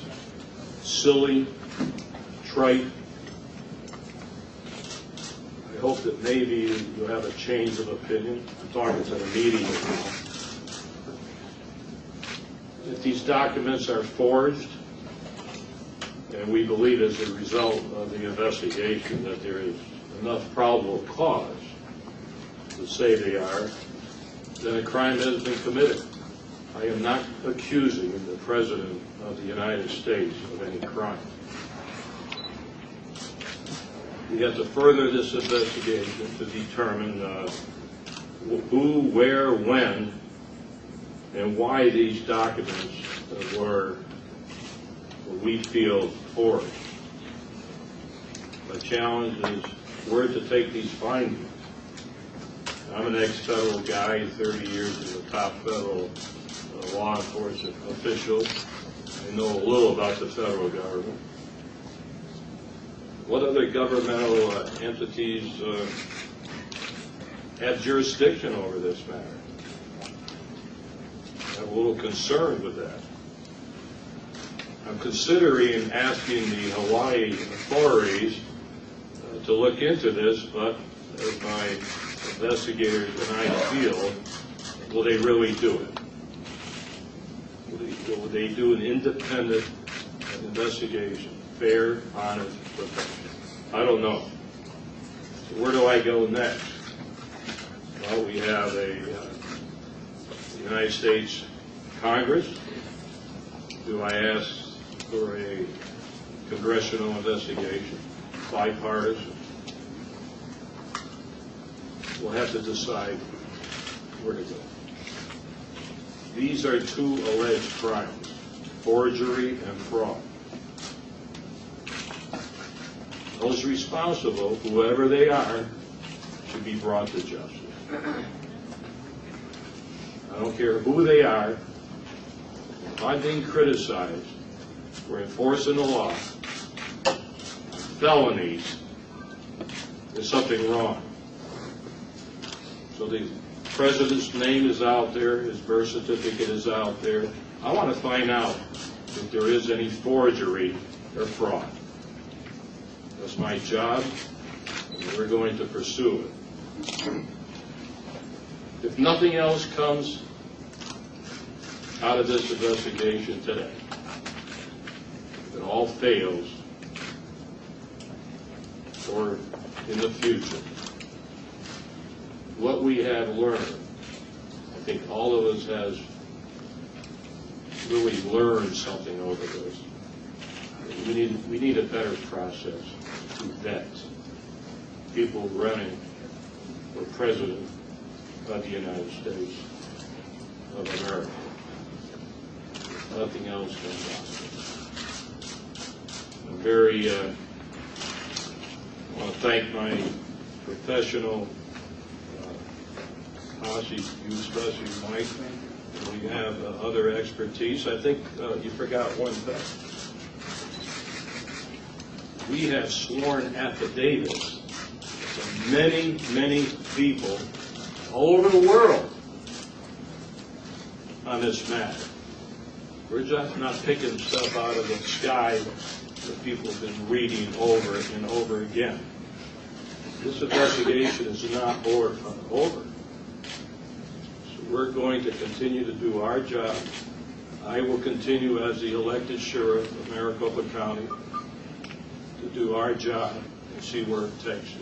silly, trite. I hope that maybe you'll have a change of opinion. I'm talking to the media now. If these documents are forged, and we believe as a result of the investigation that there is enough probable cause to say they are, then a crime has been committed. I am not accusing the President of the United States of any crime. We have to further this investigation to determine who, where, when, and why these documents were, what we feel, forged. The challenge is where to take these findings. I'm an ex-federal guy, 30 years as a top federal law enforcement official. I know a little about the federal government. What other governmental entities have jurisdiction over this matter? I'm a little concerned with that. I'm considering asking the Hawaii authorities to look into this, but as my investigators and I feel, will they really do it? Will they do an independent investigation, fair, honest, professional? I don't know. So where do I go next? Well, we have a United States Congress. Do I ask for a congressional investigation, bipartisan? We'll have to decide where to go. These are two alleged crimes, forgery and fraud. Those responsible, whoever they are, should be brought to justice. I don't care who they are. If I'm being criticized for enforcing the law, felonies, there's something wrong. So the president's name is out there, his birth certificate is out there. I want to find out if there is any forgery or fraud. That's my job, and we're going to pursue it. If nothing else comes out of this investigation today, if it all fails, or in the future, what we have learned, I think all of us has really learned something over this. We need a better process to vet people running for president of the United States of America. Nothing else comes out. I'm very, I want to thank my professional posse, you especially, Mike. We have other expertise. I think you forgot one thing. We have sworn affidavits from many, many people all over the world on this matter. We're just not picking stuff out of the sky that people have been reading over and over again. This investigation is not over. So we're going to continue to do our job. I will continue as the elected sheriff of Maricopa County to do our job and see where it takes us.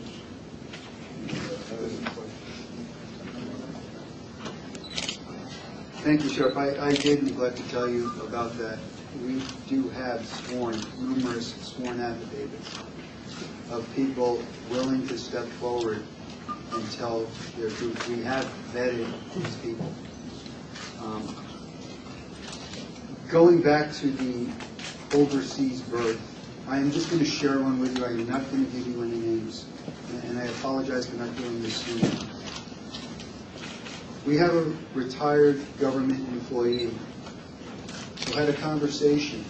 Thank you, Sheriff. I did neglect to tell you about that. We do have numerous sworn affidavits of people willing to step forward and tell their truth. We have vetted these people. Going back to the overseas birth, I am just going to share one with you. I am not going to give you any names, and I apologize for not doing this sooner. We have a retired government employee who had a conversation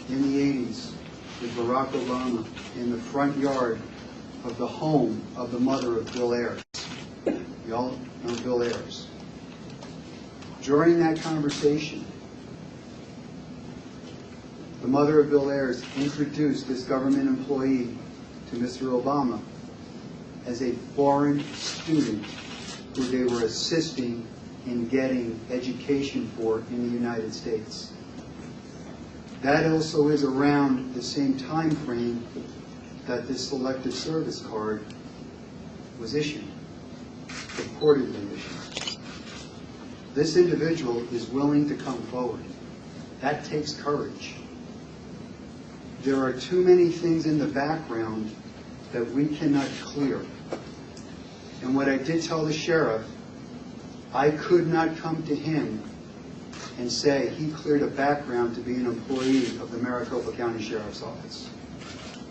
in the 80s with Barack Obama in the front yard of the home of the mother of Bill Ayers. You all know Bill Ayers. During that conversation, the mother of Bill Ayers introduced this government employee to Mr. Obama as a foreign student who they were assisting in getting education for in the United States. That also is around the same time frame that this selective service card was issued, purportedly issued. This individual is willing to come forward. That takes courage. There are too many things in the background that we cannot clear. And what I did tell the sheriff, I could not come to him and say he cleared a background to be an employee of the Maricopa County Sheriff's Office.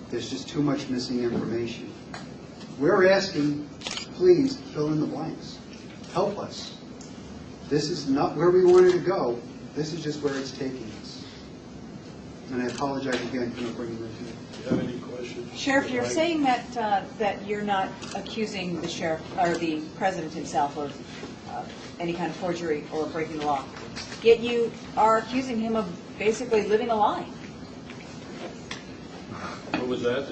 There's just too much missing information. We're asking, please fill in the blanks. Help us. This is not where we wanted to go. This is just where it's taking us. And I apologize again for not bringing that to you. Do you have any questions? Sheriff, you're saying that that you're not accusing the sheriff or the president himself of any kind of forgery or breaking the law, yet you are accusing him of basically living a lie. What was that?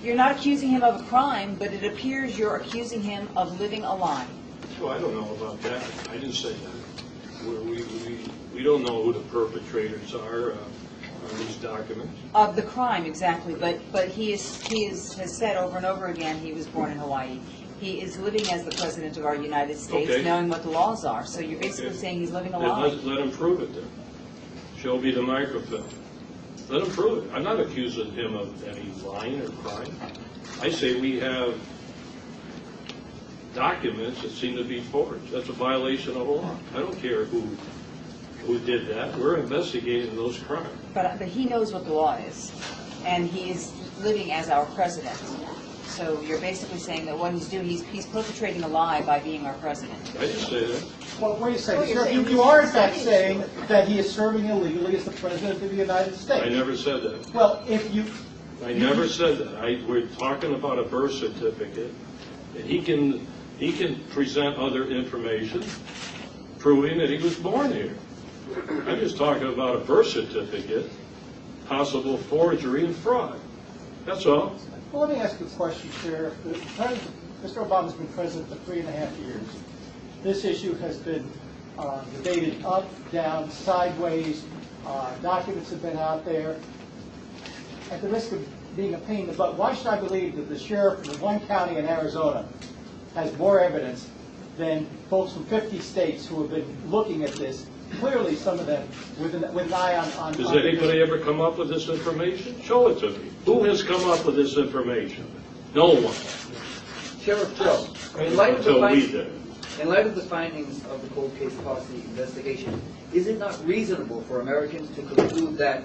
You're not accusing him of a crime, but it appears you're accusing him of living a lie. Oh, I don't know about that. I didn't say that. We don't know who the perpetrators are on these documents. Of the crime, exactly. But he has said over and over again he was born in Hawaii. He is living as the president of our United States, Okay. knowing what the laws are. So you're basically saying he's living a lie. Let him prove it then. Show me the microfilm. Let him prove it. I'm not accusing him of any lying or crime. I say we have documents that seem to be forged. That's a violation of the law. I don't care who did that. We're investigating those crimes. But he knows what the law is, and he is living as our president. So you're basically saying that what he's doing, he's perpetrating a lie by being our president. I didn't say that. Well, wait a second, you're sir. saying You are in fact saying that he is serving illegally as the President of the United I States. never said that. Well, if you, I never said that. We're talking about a birth certificate. And he can present other information proving that he was born here. I'm just talking about a birth certificate, possible forgery and fraud. That's all. well, let me ask you a question, Sheriff. Mr. Obama's been president for 3.5 years. This issue has been debated up, down, sideways. Documents have been out there. At the risk of being a pain in the butt, why should I believe that the sheriff from one county in Arizona has more evidence than folks from 50 states who have been looking at this? Clearly, some of them with an eye on. Does anybody ever come up with this information? Show it to me. Who has come up with this information? No one. Sheriff Joe, in light of the Until we findings, did. in light of the findings of the cold case policy investigation, is it not reasonable for Americans to conclude that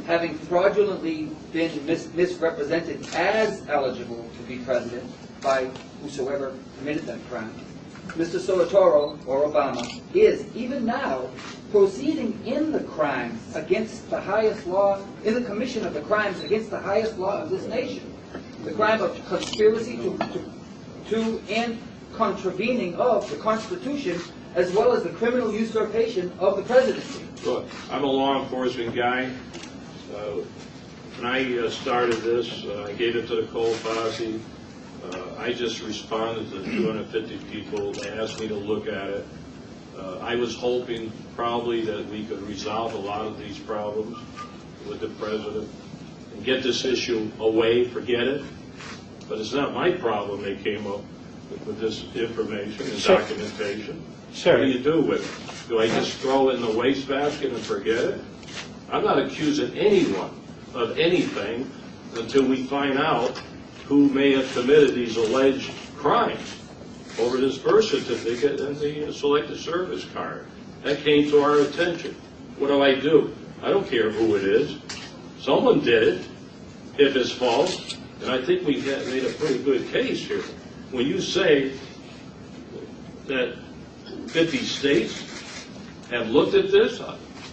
having fraudulently been misrepresented as eligible to be president by whosoever committed that crime, Mr. Soetoro, or Obama, is, even now, proceeding in the crimes against the highest law, in the commission of the crimes against the highest law of this nation? The crime of conspiracy to and contravening of the Constitution, as well as the criminal usurpation of the presidency. Look, I'm a law enforcement guy. When I started this, I gave it to the Cold Posse. I just responded to 250 people. They asked me to look at it. I was hoping probably that we could resolve a lot of these problems with the president and get this issue away, forget it. But it's not my problem they came up with this information and documentation. Sure. What do you do with it? Do I just throw it in the wastebasket and forget it? I'm not accusing anyone of anything until we find out who may have committed these alleged crimes over this birth certificate and the selected service card. That came to our attention. What do? I don't care who it is. Someone did it, if it's false, and I think we made a pretty good case here. When you say that 50 states have looked at this,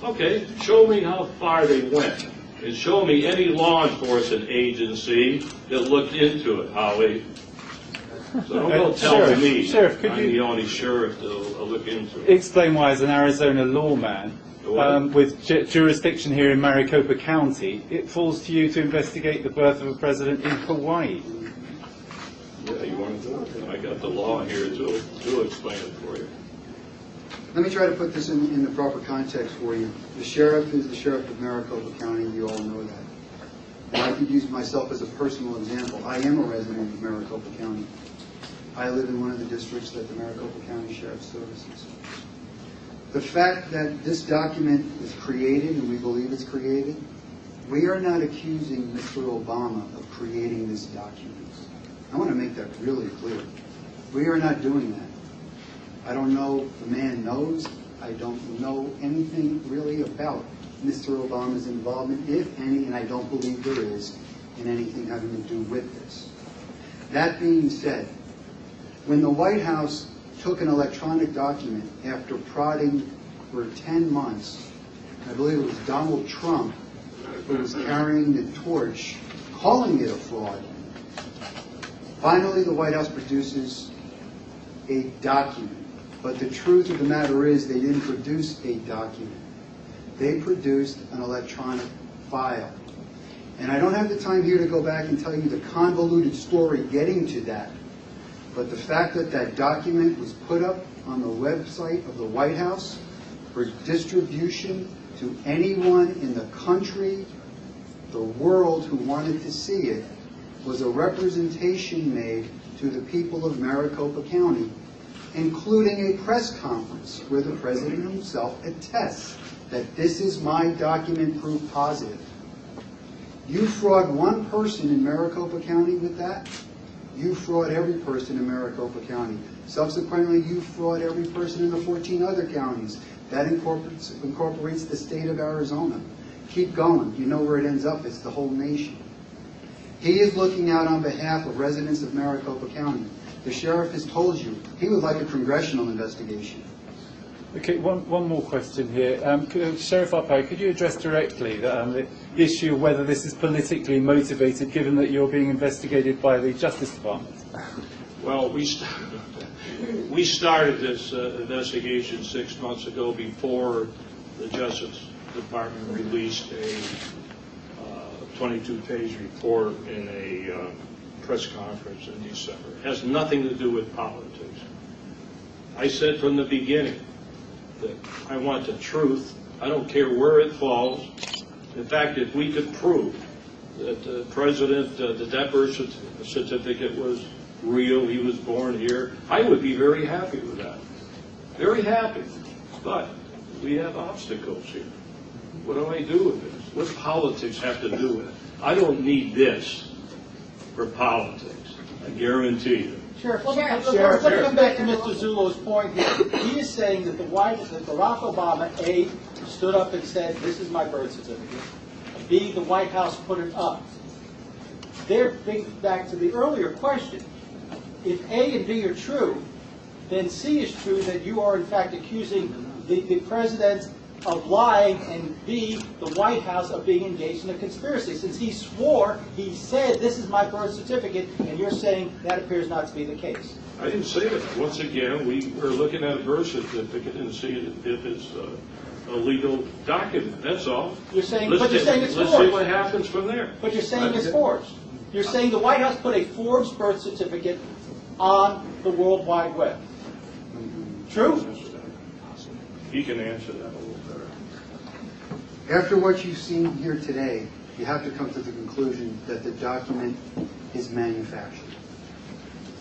okay, show me how far they went. And show me any law enforcement agency that looked into it, Holly. So don't go tell me Sheriff, could I'm you the only sheriff to look into it. explain why, as an Arizona lawman with jurisdiction here in Maricopa County, it falls to you to investigate the birth of a president in Hawaii? Yeah, you want to do it? I got the law here to explain it for you. Let me try to put this in the proper context for you. The sheriff is the sheriff of Maricopa County. You all know that. And I could use myself as a personal example. I am a resident of Maricopa County. I live in one of the districts that the Maricopa County Sheriff services. The fact that this document is created, and we believe it's created, we are not accusing Mr. Obama of creating this document. I want to make that really clear. We are not doing that. I don't know if the man knows. I don't know anything really about Mr. Obama's involvement, if any, and I don't believe there is, in anything having to do with this. That being said, when the White House took an electronic document after prodding for 10 months, I believe it was Donald Trump who was carrying the torch, calling it a fraud, finally the White House produces a document. But the truth of the matter is they didn't produce a document. They produced an electronic file. And I don't have the time here to go back and tell you the convoluted story getting to that. But the fact that that document was put up on the website of the White House for distribution to anyone in the country, the world who wanted to see it, was a representation made to the people of Maricopa County including a press conference where the president himself attests that this is my document proof positive. You fraud one person in Maricopa County with that, you fraud every person in Maricopa County. Subsequently, you fraud every person in the 14 other counties. That incorporates the state of Arizona. Keep going. You know where it ends up. It's the whole nation. He is looking out on behalf of residents of Maricopa County. The sheriff has told you he would like a congressional investigation. Okay, one more question here. Sheriff Arpaio, could you address directly the issue of whether this is politically motivated, given that you're being investigated by the Justice Department? Well, we started this investigation 6 months ago before the Justice Department released a 22-page report in a press conference in December. It has nothing to do with politics. I said from the beginning that I want the truth. I don't care where it falls. In fact, if we could prove that the president, that birth certificate was real, he was born here, I would be very happy with that. Very happy. But we have obstacles here. What do I do with this? What does politics have to do with it? I don't need this for politics. I guarantee you. Sheriff, let me come back to Mr. Zullo's point here. He is saying that that Barack Obama, A, stood up and said, this is my birth certificate. B, the White House put it up. They're back to the earlier question. If A and B are true, then C is true, that you are in fact accusing the president of lying, and B, the White House of being engaged in a conspiracy. Since he swore, he said, this is my birth certificate, and you're saying that appears not to be the case. I didn't say that. Once again, we were looking at a birth certificate and see if it's a legal document. That's all. You're saying, but you're saying it's forged. Let's see what happens from there. But you're saying it's forged. You're saying the White House put a forged birth certificate on the World Wide Web. True? He can answer that a little better. After what you've seen here today, you have to come to the conclusion that the document is manufactured.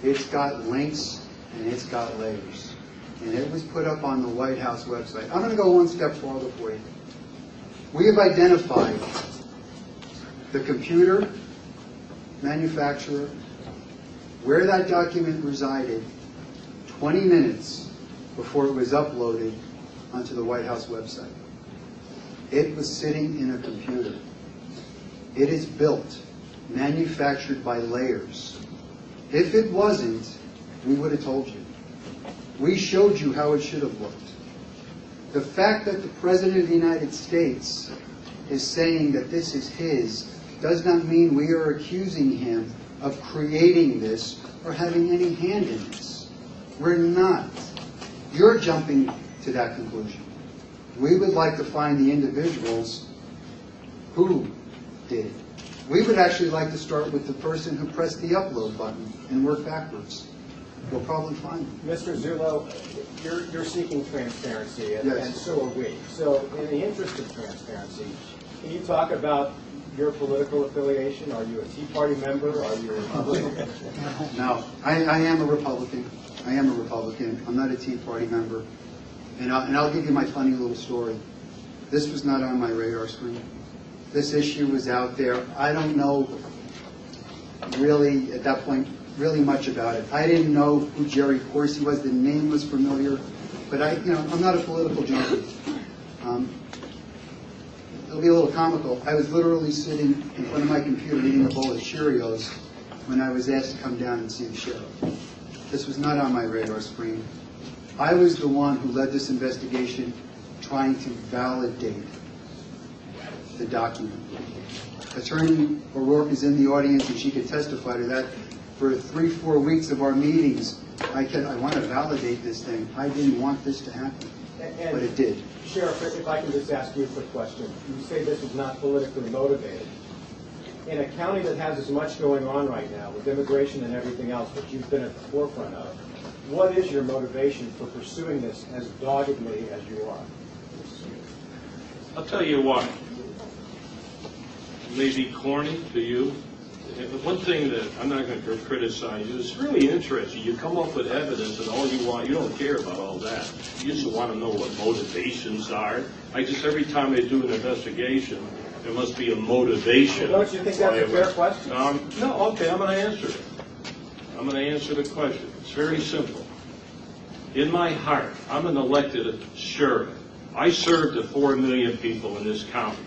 It's got links and it's got layers. And it was put up on the White House website. I'm going to go one step farther for you. We have identified the computer manufacturer, where that document resided 20 minutes before it was uploaded onto the White House website. It was sitting in a computer. It is built, manufactured by layers. If it wasn't, we would have told you. We showed you how it should have looked. The fact that the President of the United States is saying that this is his does not mean we are accusing him of creating this or having any hand in this. We're not. You're jumping to that conclusion. We would like to find the individuals who did it. We would actually like to start with the person who pressed the upload button and work backwards. We'll probably find them. Mr. Zullo, you're seeking transparency, and, Yes. and so are we. So in the interest of transparency, can you talk about your political affiliation? Are you a Tea Party member? Are you a Republican? No, I am a Republican. I am a Republican. I'm not a Tea Party member. And I'll give you my funny little story. This was not on my radar screen. This issue was out there. I don't know really, at that point, really much about it. I didn't know who Jerry Corsi was. The name was familiar. But I'm not a political junkie. It'll be a little comical. I was literally sitting in front of my computer eating a bowl of Cheerios when I was asked to come down and see the sheriff. This was not on my radar screen. I was the one who led this investigation trying to validate the document. Attorney O'Rourke is in the audience and she could testify to that. For 3-4 weeks of our meetings, I want to validate this thing. I didn't want this to happen, but it did. Sheriff, if I can just ask you a quick question. You say this is not politically motivated. In a county that has as much going on right now with immigration and everything else that you've been at the forefront of, what is your motivation for pursuing this as doggedly as you are? I'll tell you why. It may be corny to you, one thing that I'm not going to criticize you, it's really interesting. You come up with evidence and all you want, you don't care about all that. You just want to know what motivations are. Every time they do an investigation, there must be a motivation. Don't you think that's a fair question? No, okay, I'm going to answer it. I'm going to answer the question. It's very simple. In my heart, I'm an elected sheriff. I serve the 4 million people in this county.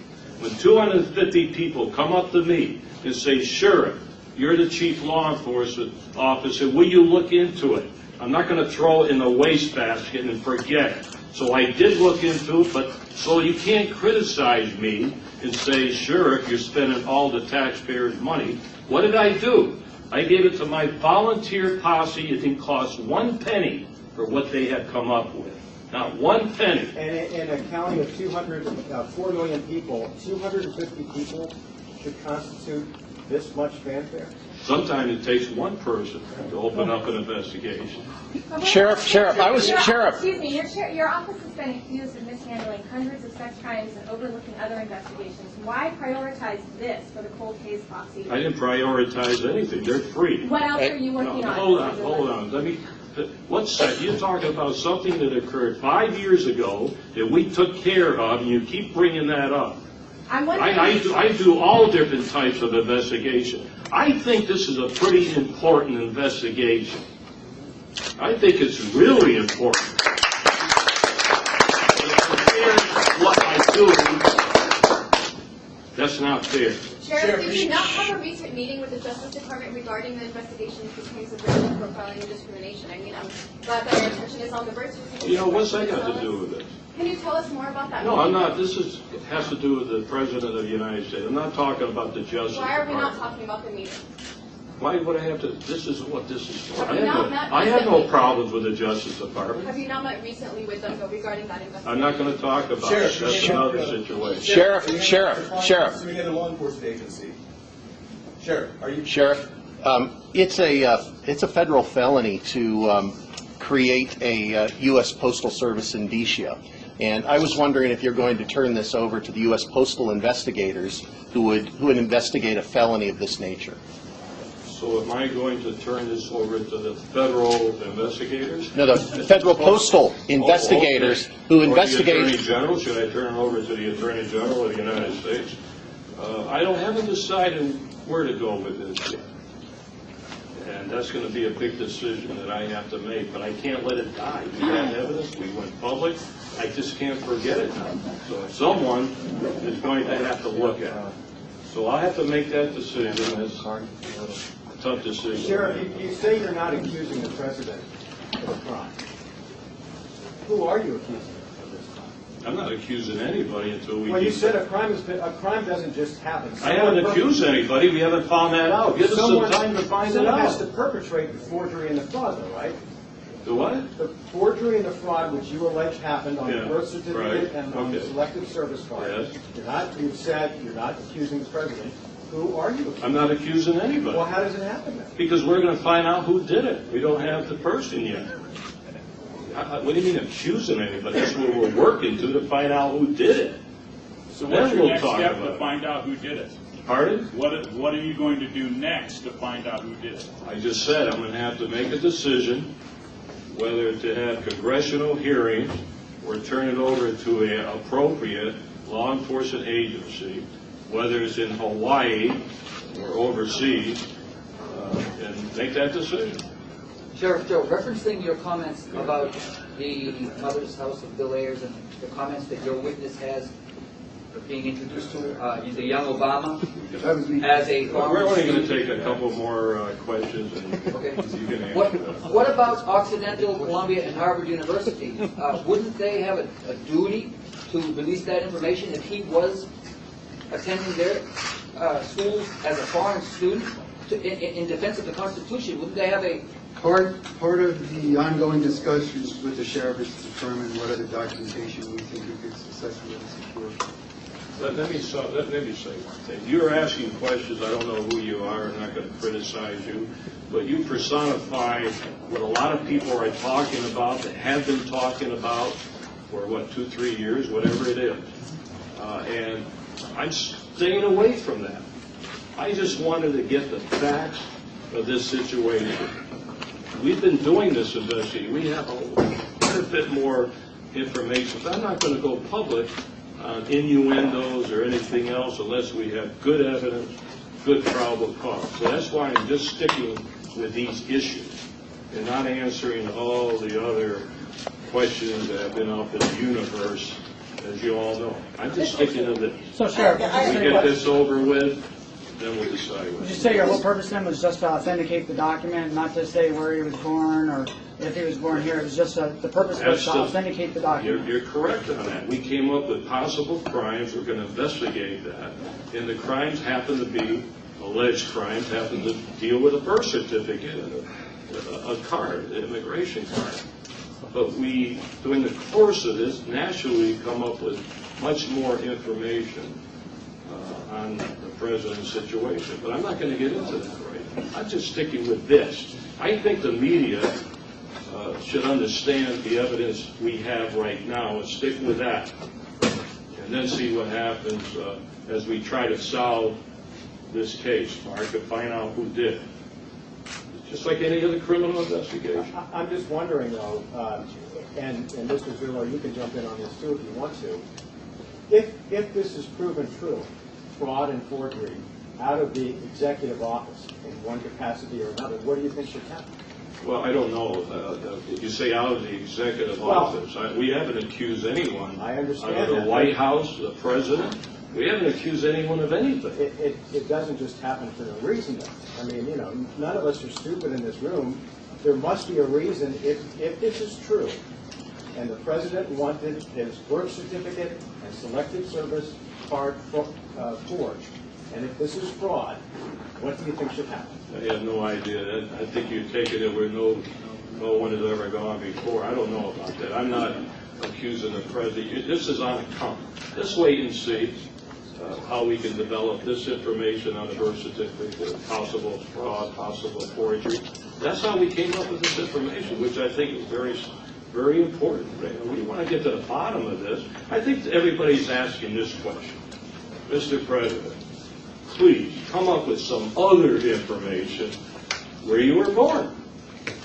When 250 people come up to me and say, Sheriff, you're the chief law enforcement officer, will you look into it? I'm not going to throw it in the wastebasket and forget it. So I did look into it, but so you can't criticize me and say, Sheriff, you're spending all the taxpayers' money. What did I do? I gave it to my volunteer posse. It didn't cost 1 penny for what they had come up with. Not 1 penny. And in a county of 4 million people, 250 people should constitute this much fanfare? Sometimes it takes one person to open up an investigation. Sheriff, Excuse me, your office has been accused of mishandling hundreds of sex crimes and overlooking other investigations. Why prioritize this for the cold case posse? I didn't prioritize anything. They're free. What else are you working on? Hold on. What's that? You're talking about something that occurred 5 years ago that we took care of, and you keep bringing that up. I do all different types of investigation. I think this is a pretty important investigation. I think it's really important. What I do, that's not fair. Sheriff, did you not have a recent meeting with the Justice Department regarding the investigation into cases of racial profiling and discrimination? I mean, I'm glad that your attention is on the birth certificate. You know, what's that got to do with it? Can you tell us more about that? No, I'm not. Has to do with the President of the United States. I'm not talking about the Justice Department. Why are we not talking about the meeting? Why would I have to? This is what this is for. I have no problems with the Justice Department. Have you not met recently with them regarding that investigation? I'm not going to talk about it. That's another situation. Sheriff. Any other law enforcement agency? Sheriff, are you? Sheriff, it's a federal felony to create a U.S. Postal Service indicia. And I was wondering if you're going to turn this over to the U.S. Postal investigators who would investigate a felony of this nature. So am I going to turn this over to the federal investigators? No, the federal postal investigators who investigate. Or the Attorney General? Should I turn it over to the Attorney General of the United States? I haven't decided where to go with this yet. And that's going to be a big decision that I have to make, but I can't let it die. We had evidence, we went public, I just can't forget it now. So someone is going to have to look at it. So I'll have to make that decision. It's a tough decision. Sheriff, you say you're not accusing the President of a crime. Who are you accusing of this crime? I'm not accusing anybody until we... Well, you said a crime doesn't just happen. I haven't accused anybody. We haven't found that out. Give us some time to find it Someone has out. to perpetrate the forgery and the fraud, though, right? The what? The forgery and the fraud which you allege happened on the birth certificate right. and on the Okay. selective service card. Yes. You've said you're not accusing the President. Who are you accusing? I'm not accusing anybody. Well, how does it happen then? Because we're going to find out who did it. We don't have the person yet. What do you mean accusing anybody? That's what we're working to find out who did it. So what's Then your we'll next talk step about to it. find out who did it? Pardon? What are you going to do next to find out who did it? I just said I'm going to have to make a decision whether to have congressional hearings or turn it over to an appropriate law enforcement agency, whether it's in Hawaii or overseas, and make that decision. Sheriff Joe, referencing your comments about the mother's house of Bill Ayers and the comments that your witness has being introduced to the young Obama as a former We're only going to student. take a couple more questions, and Okay. you can answer that. What about Occidental, Columbia, and Harvard University? Wouldn't they have a duty to release that information if he was attending their schools as a foreign student in defense of the Constitution? Wouldn't they have a... Part of the ongoing discussions with the sheriff is to determine what other documentation we think we could successfully secure. Let me say one thing. You're asking questions. I don't know who you are. I'm not going to criticize you. But you personify what a lot of people are talking about, that have been talking about for, 2-3 years, whatever it is. And I'm staying away from that. I just wanted to get the facts of this situation. We've been doing this investigation. We have quite a bit more information. But I'm not going to go public on innuendos or anything else unless we have good evidence, good probable cause. So that's why I'm just sticking with these issues and not answering all the other questions that have been up in the universe, as you all know. I'm just sticking to this. So, Sheriff, If we get this over with, then we'll decide. would you say your whole purpose then was just to authenticate the document, not to say where he was born or if he was born here? It was just the purpose was to authenticate the document. You're correct on that. We came up with possible crimes. We're going to investigate that. And the crimes happen to be, alleged crimes, happen to deal with a birth certificate and a card, an immigration card. But we, during the course of this, naturally come up with much more information on the president's situation. But I'm not going to get into that right now. I'm just sticking with this. I think the media should understand the evidence we have right now and stick with that. And then see what happens as we try to solve this case, Mark, and find out who did it. Just like any other criminal investigation. I'm just wondering, though, and Mr. Zullo, you can jump in on this too if you want to. If this is proven true, fraud and forgery, out of the executive office in one capacity or another, what do you think should happen? Well, I don't know. If you say out of the executive office, we haven't accused anyone. I understand out of the White House, the president. We haven't accused anyone of anything. It doesn't just happen for no reason, though. I mean, you know, none of us are stupid in this room. There must be a reason if this is true, and the president wanted his birth certificate and selective service card forged, and if this is fraud, what do you think should happen? I have no idea. I think you take it where no one has ever gone before. I don't know about that. I'm not accusing the president. This is on account. Let's wait and see how we can develop this information on the birth certificate, possible fraud, possible forgery. That's how we came up with this information, which I think is very, very important. We want to get to the bottom of this. I think everybody's asking this question. Mr. President, please come up with some other information where you were born.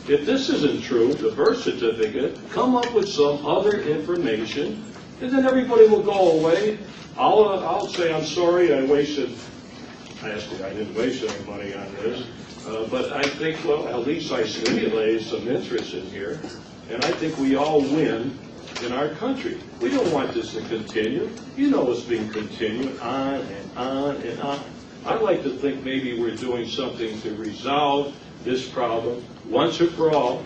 If this isn't true, the birth certificate, come up with some other information, and then everybody will go away. I'll say, I'm sorry, I didn't waste any money on this, but I think, well, at least I stimulated some interest in here, and I think we all win in our country. We don't want this to continue. You know it's been continuing on and on and on. I'd like to think maybe we're doing something to resolve this problem once and for all.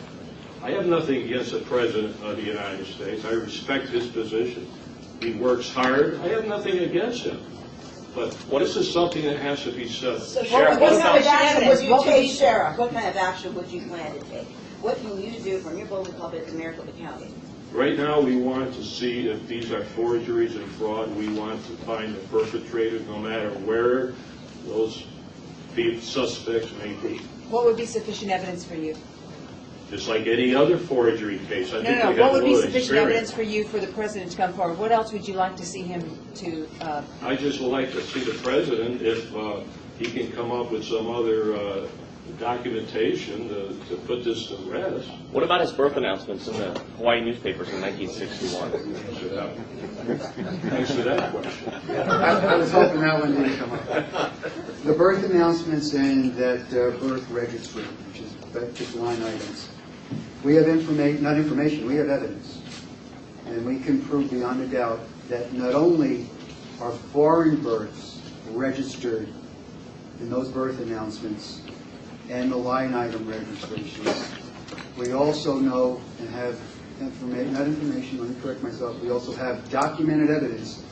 I have nothing against the President of the United States. I respect his position. He works hard. I have nothing against him. But this is something that has to be settled. So, Sheriff, what kind of action would you take, Sheriff? What kind of action would you plan to take? What can you do from your bulletin pulpit in Maricopa County? Right now, we want to see if these are forgeries and fraud. We want to find the perpetrators, no matter where those suspects may be. What would be sufficient evidence for you? Just like any other forgery case. No. What would be sufficient evidence for you for the president to come forward? What else would you like to see him to? I just would like to see the president if he can come up with some other documentation to put this to rest. What about his birth announcements in the Hawaii newspapers in 1961? Thanks for that question. I was hoping that one didn't come up. The birth announcements and that birth registry, which is just line items. We have not information, we have evidence. And we can prove beyond a doubt that not only are foreign births registered in those birth announcements and the line item registrations, we also know and have information, let me correct myself, we also have documented evidence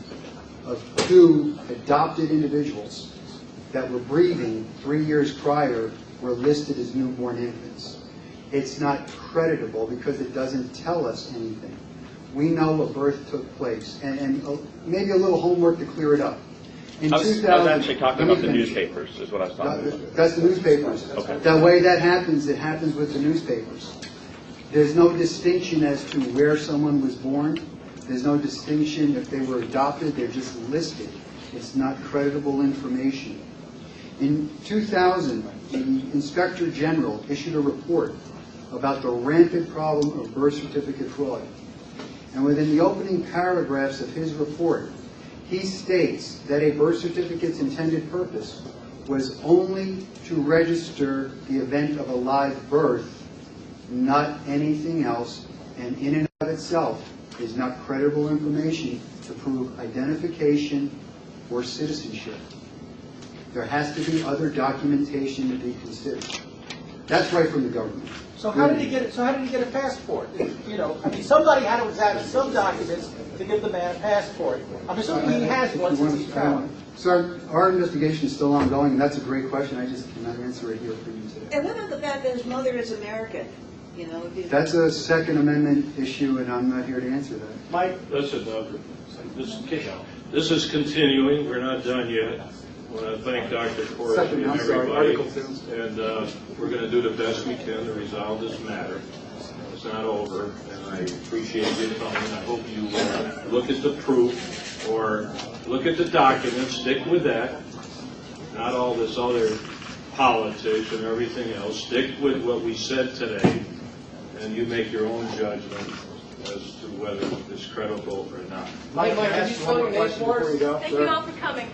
of 2 adopted individuals that were breathing 3 years prior were listed as newborn infants. It's not creditable because it doesn't tell us anything. We know a birth took place, and maybe a little homework to clear it up. I was actually talking about the newspapers, is what I was talking about. That's the newspapers. Okay. The way that happens, it happens with the newspapers. There's no distinction as to where someone was born. There's no distinction if they were adopted. They're just listed. It's not creditable information. In 2000, the Inspector General issued a report about the rampant problem of birth certificate fraud. And within the opening paragraphs of his report, he states that a birth certificate's intended purpose was only to register the event of a live birth, not anything else, and in and of itself is not credible information to prove identification or citizenship. There has to be other documentation to be considered. That's right from the government. So how did he get it? So how did he get a passport? You know, I mean, somebody had to have added some documents to give the man a passport. I'm assuming he has one since he's found. Sir, our investigation is still ongoing, and that's a great question. I just cannot answer it here for you today. And what about the fact that his mother is American? You know, if you- That's a Second Amendment issue, and I'm not here to answer that. Mike? Listen, this is continuing. We're not done yet. I want to thank Dr. Corsi and everybody. And we're going to do the best we can to resolve this matter. It's not over, and I appreciate you coming. I hope you look at the proof or look at the documents, stick with that, not all this other politics and everything else. Stick with what we said today, and you make your own judgment as to whether it's credible or not. Mike, could you spell your name for us? Thank you all for coming.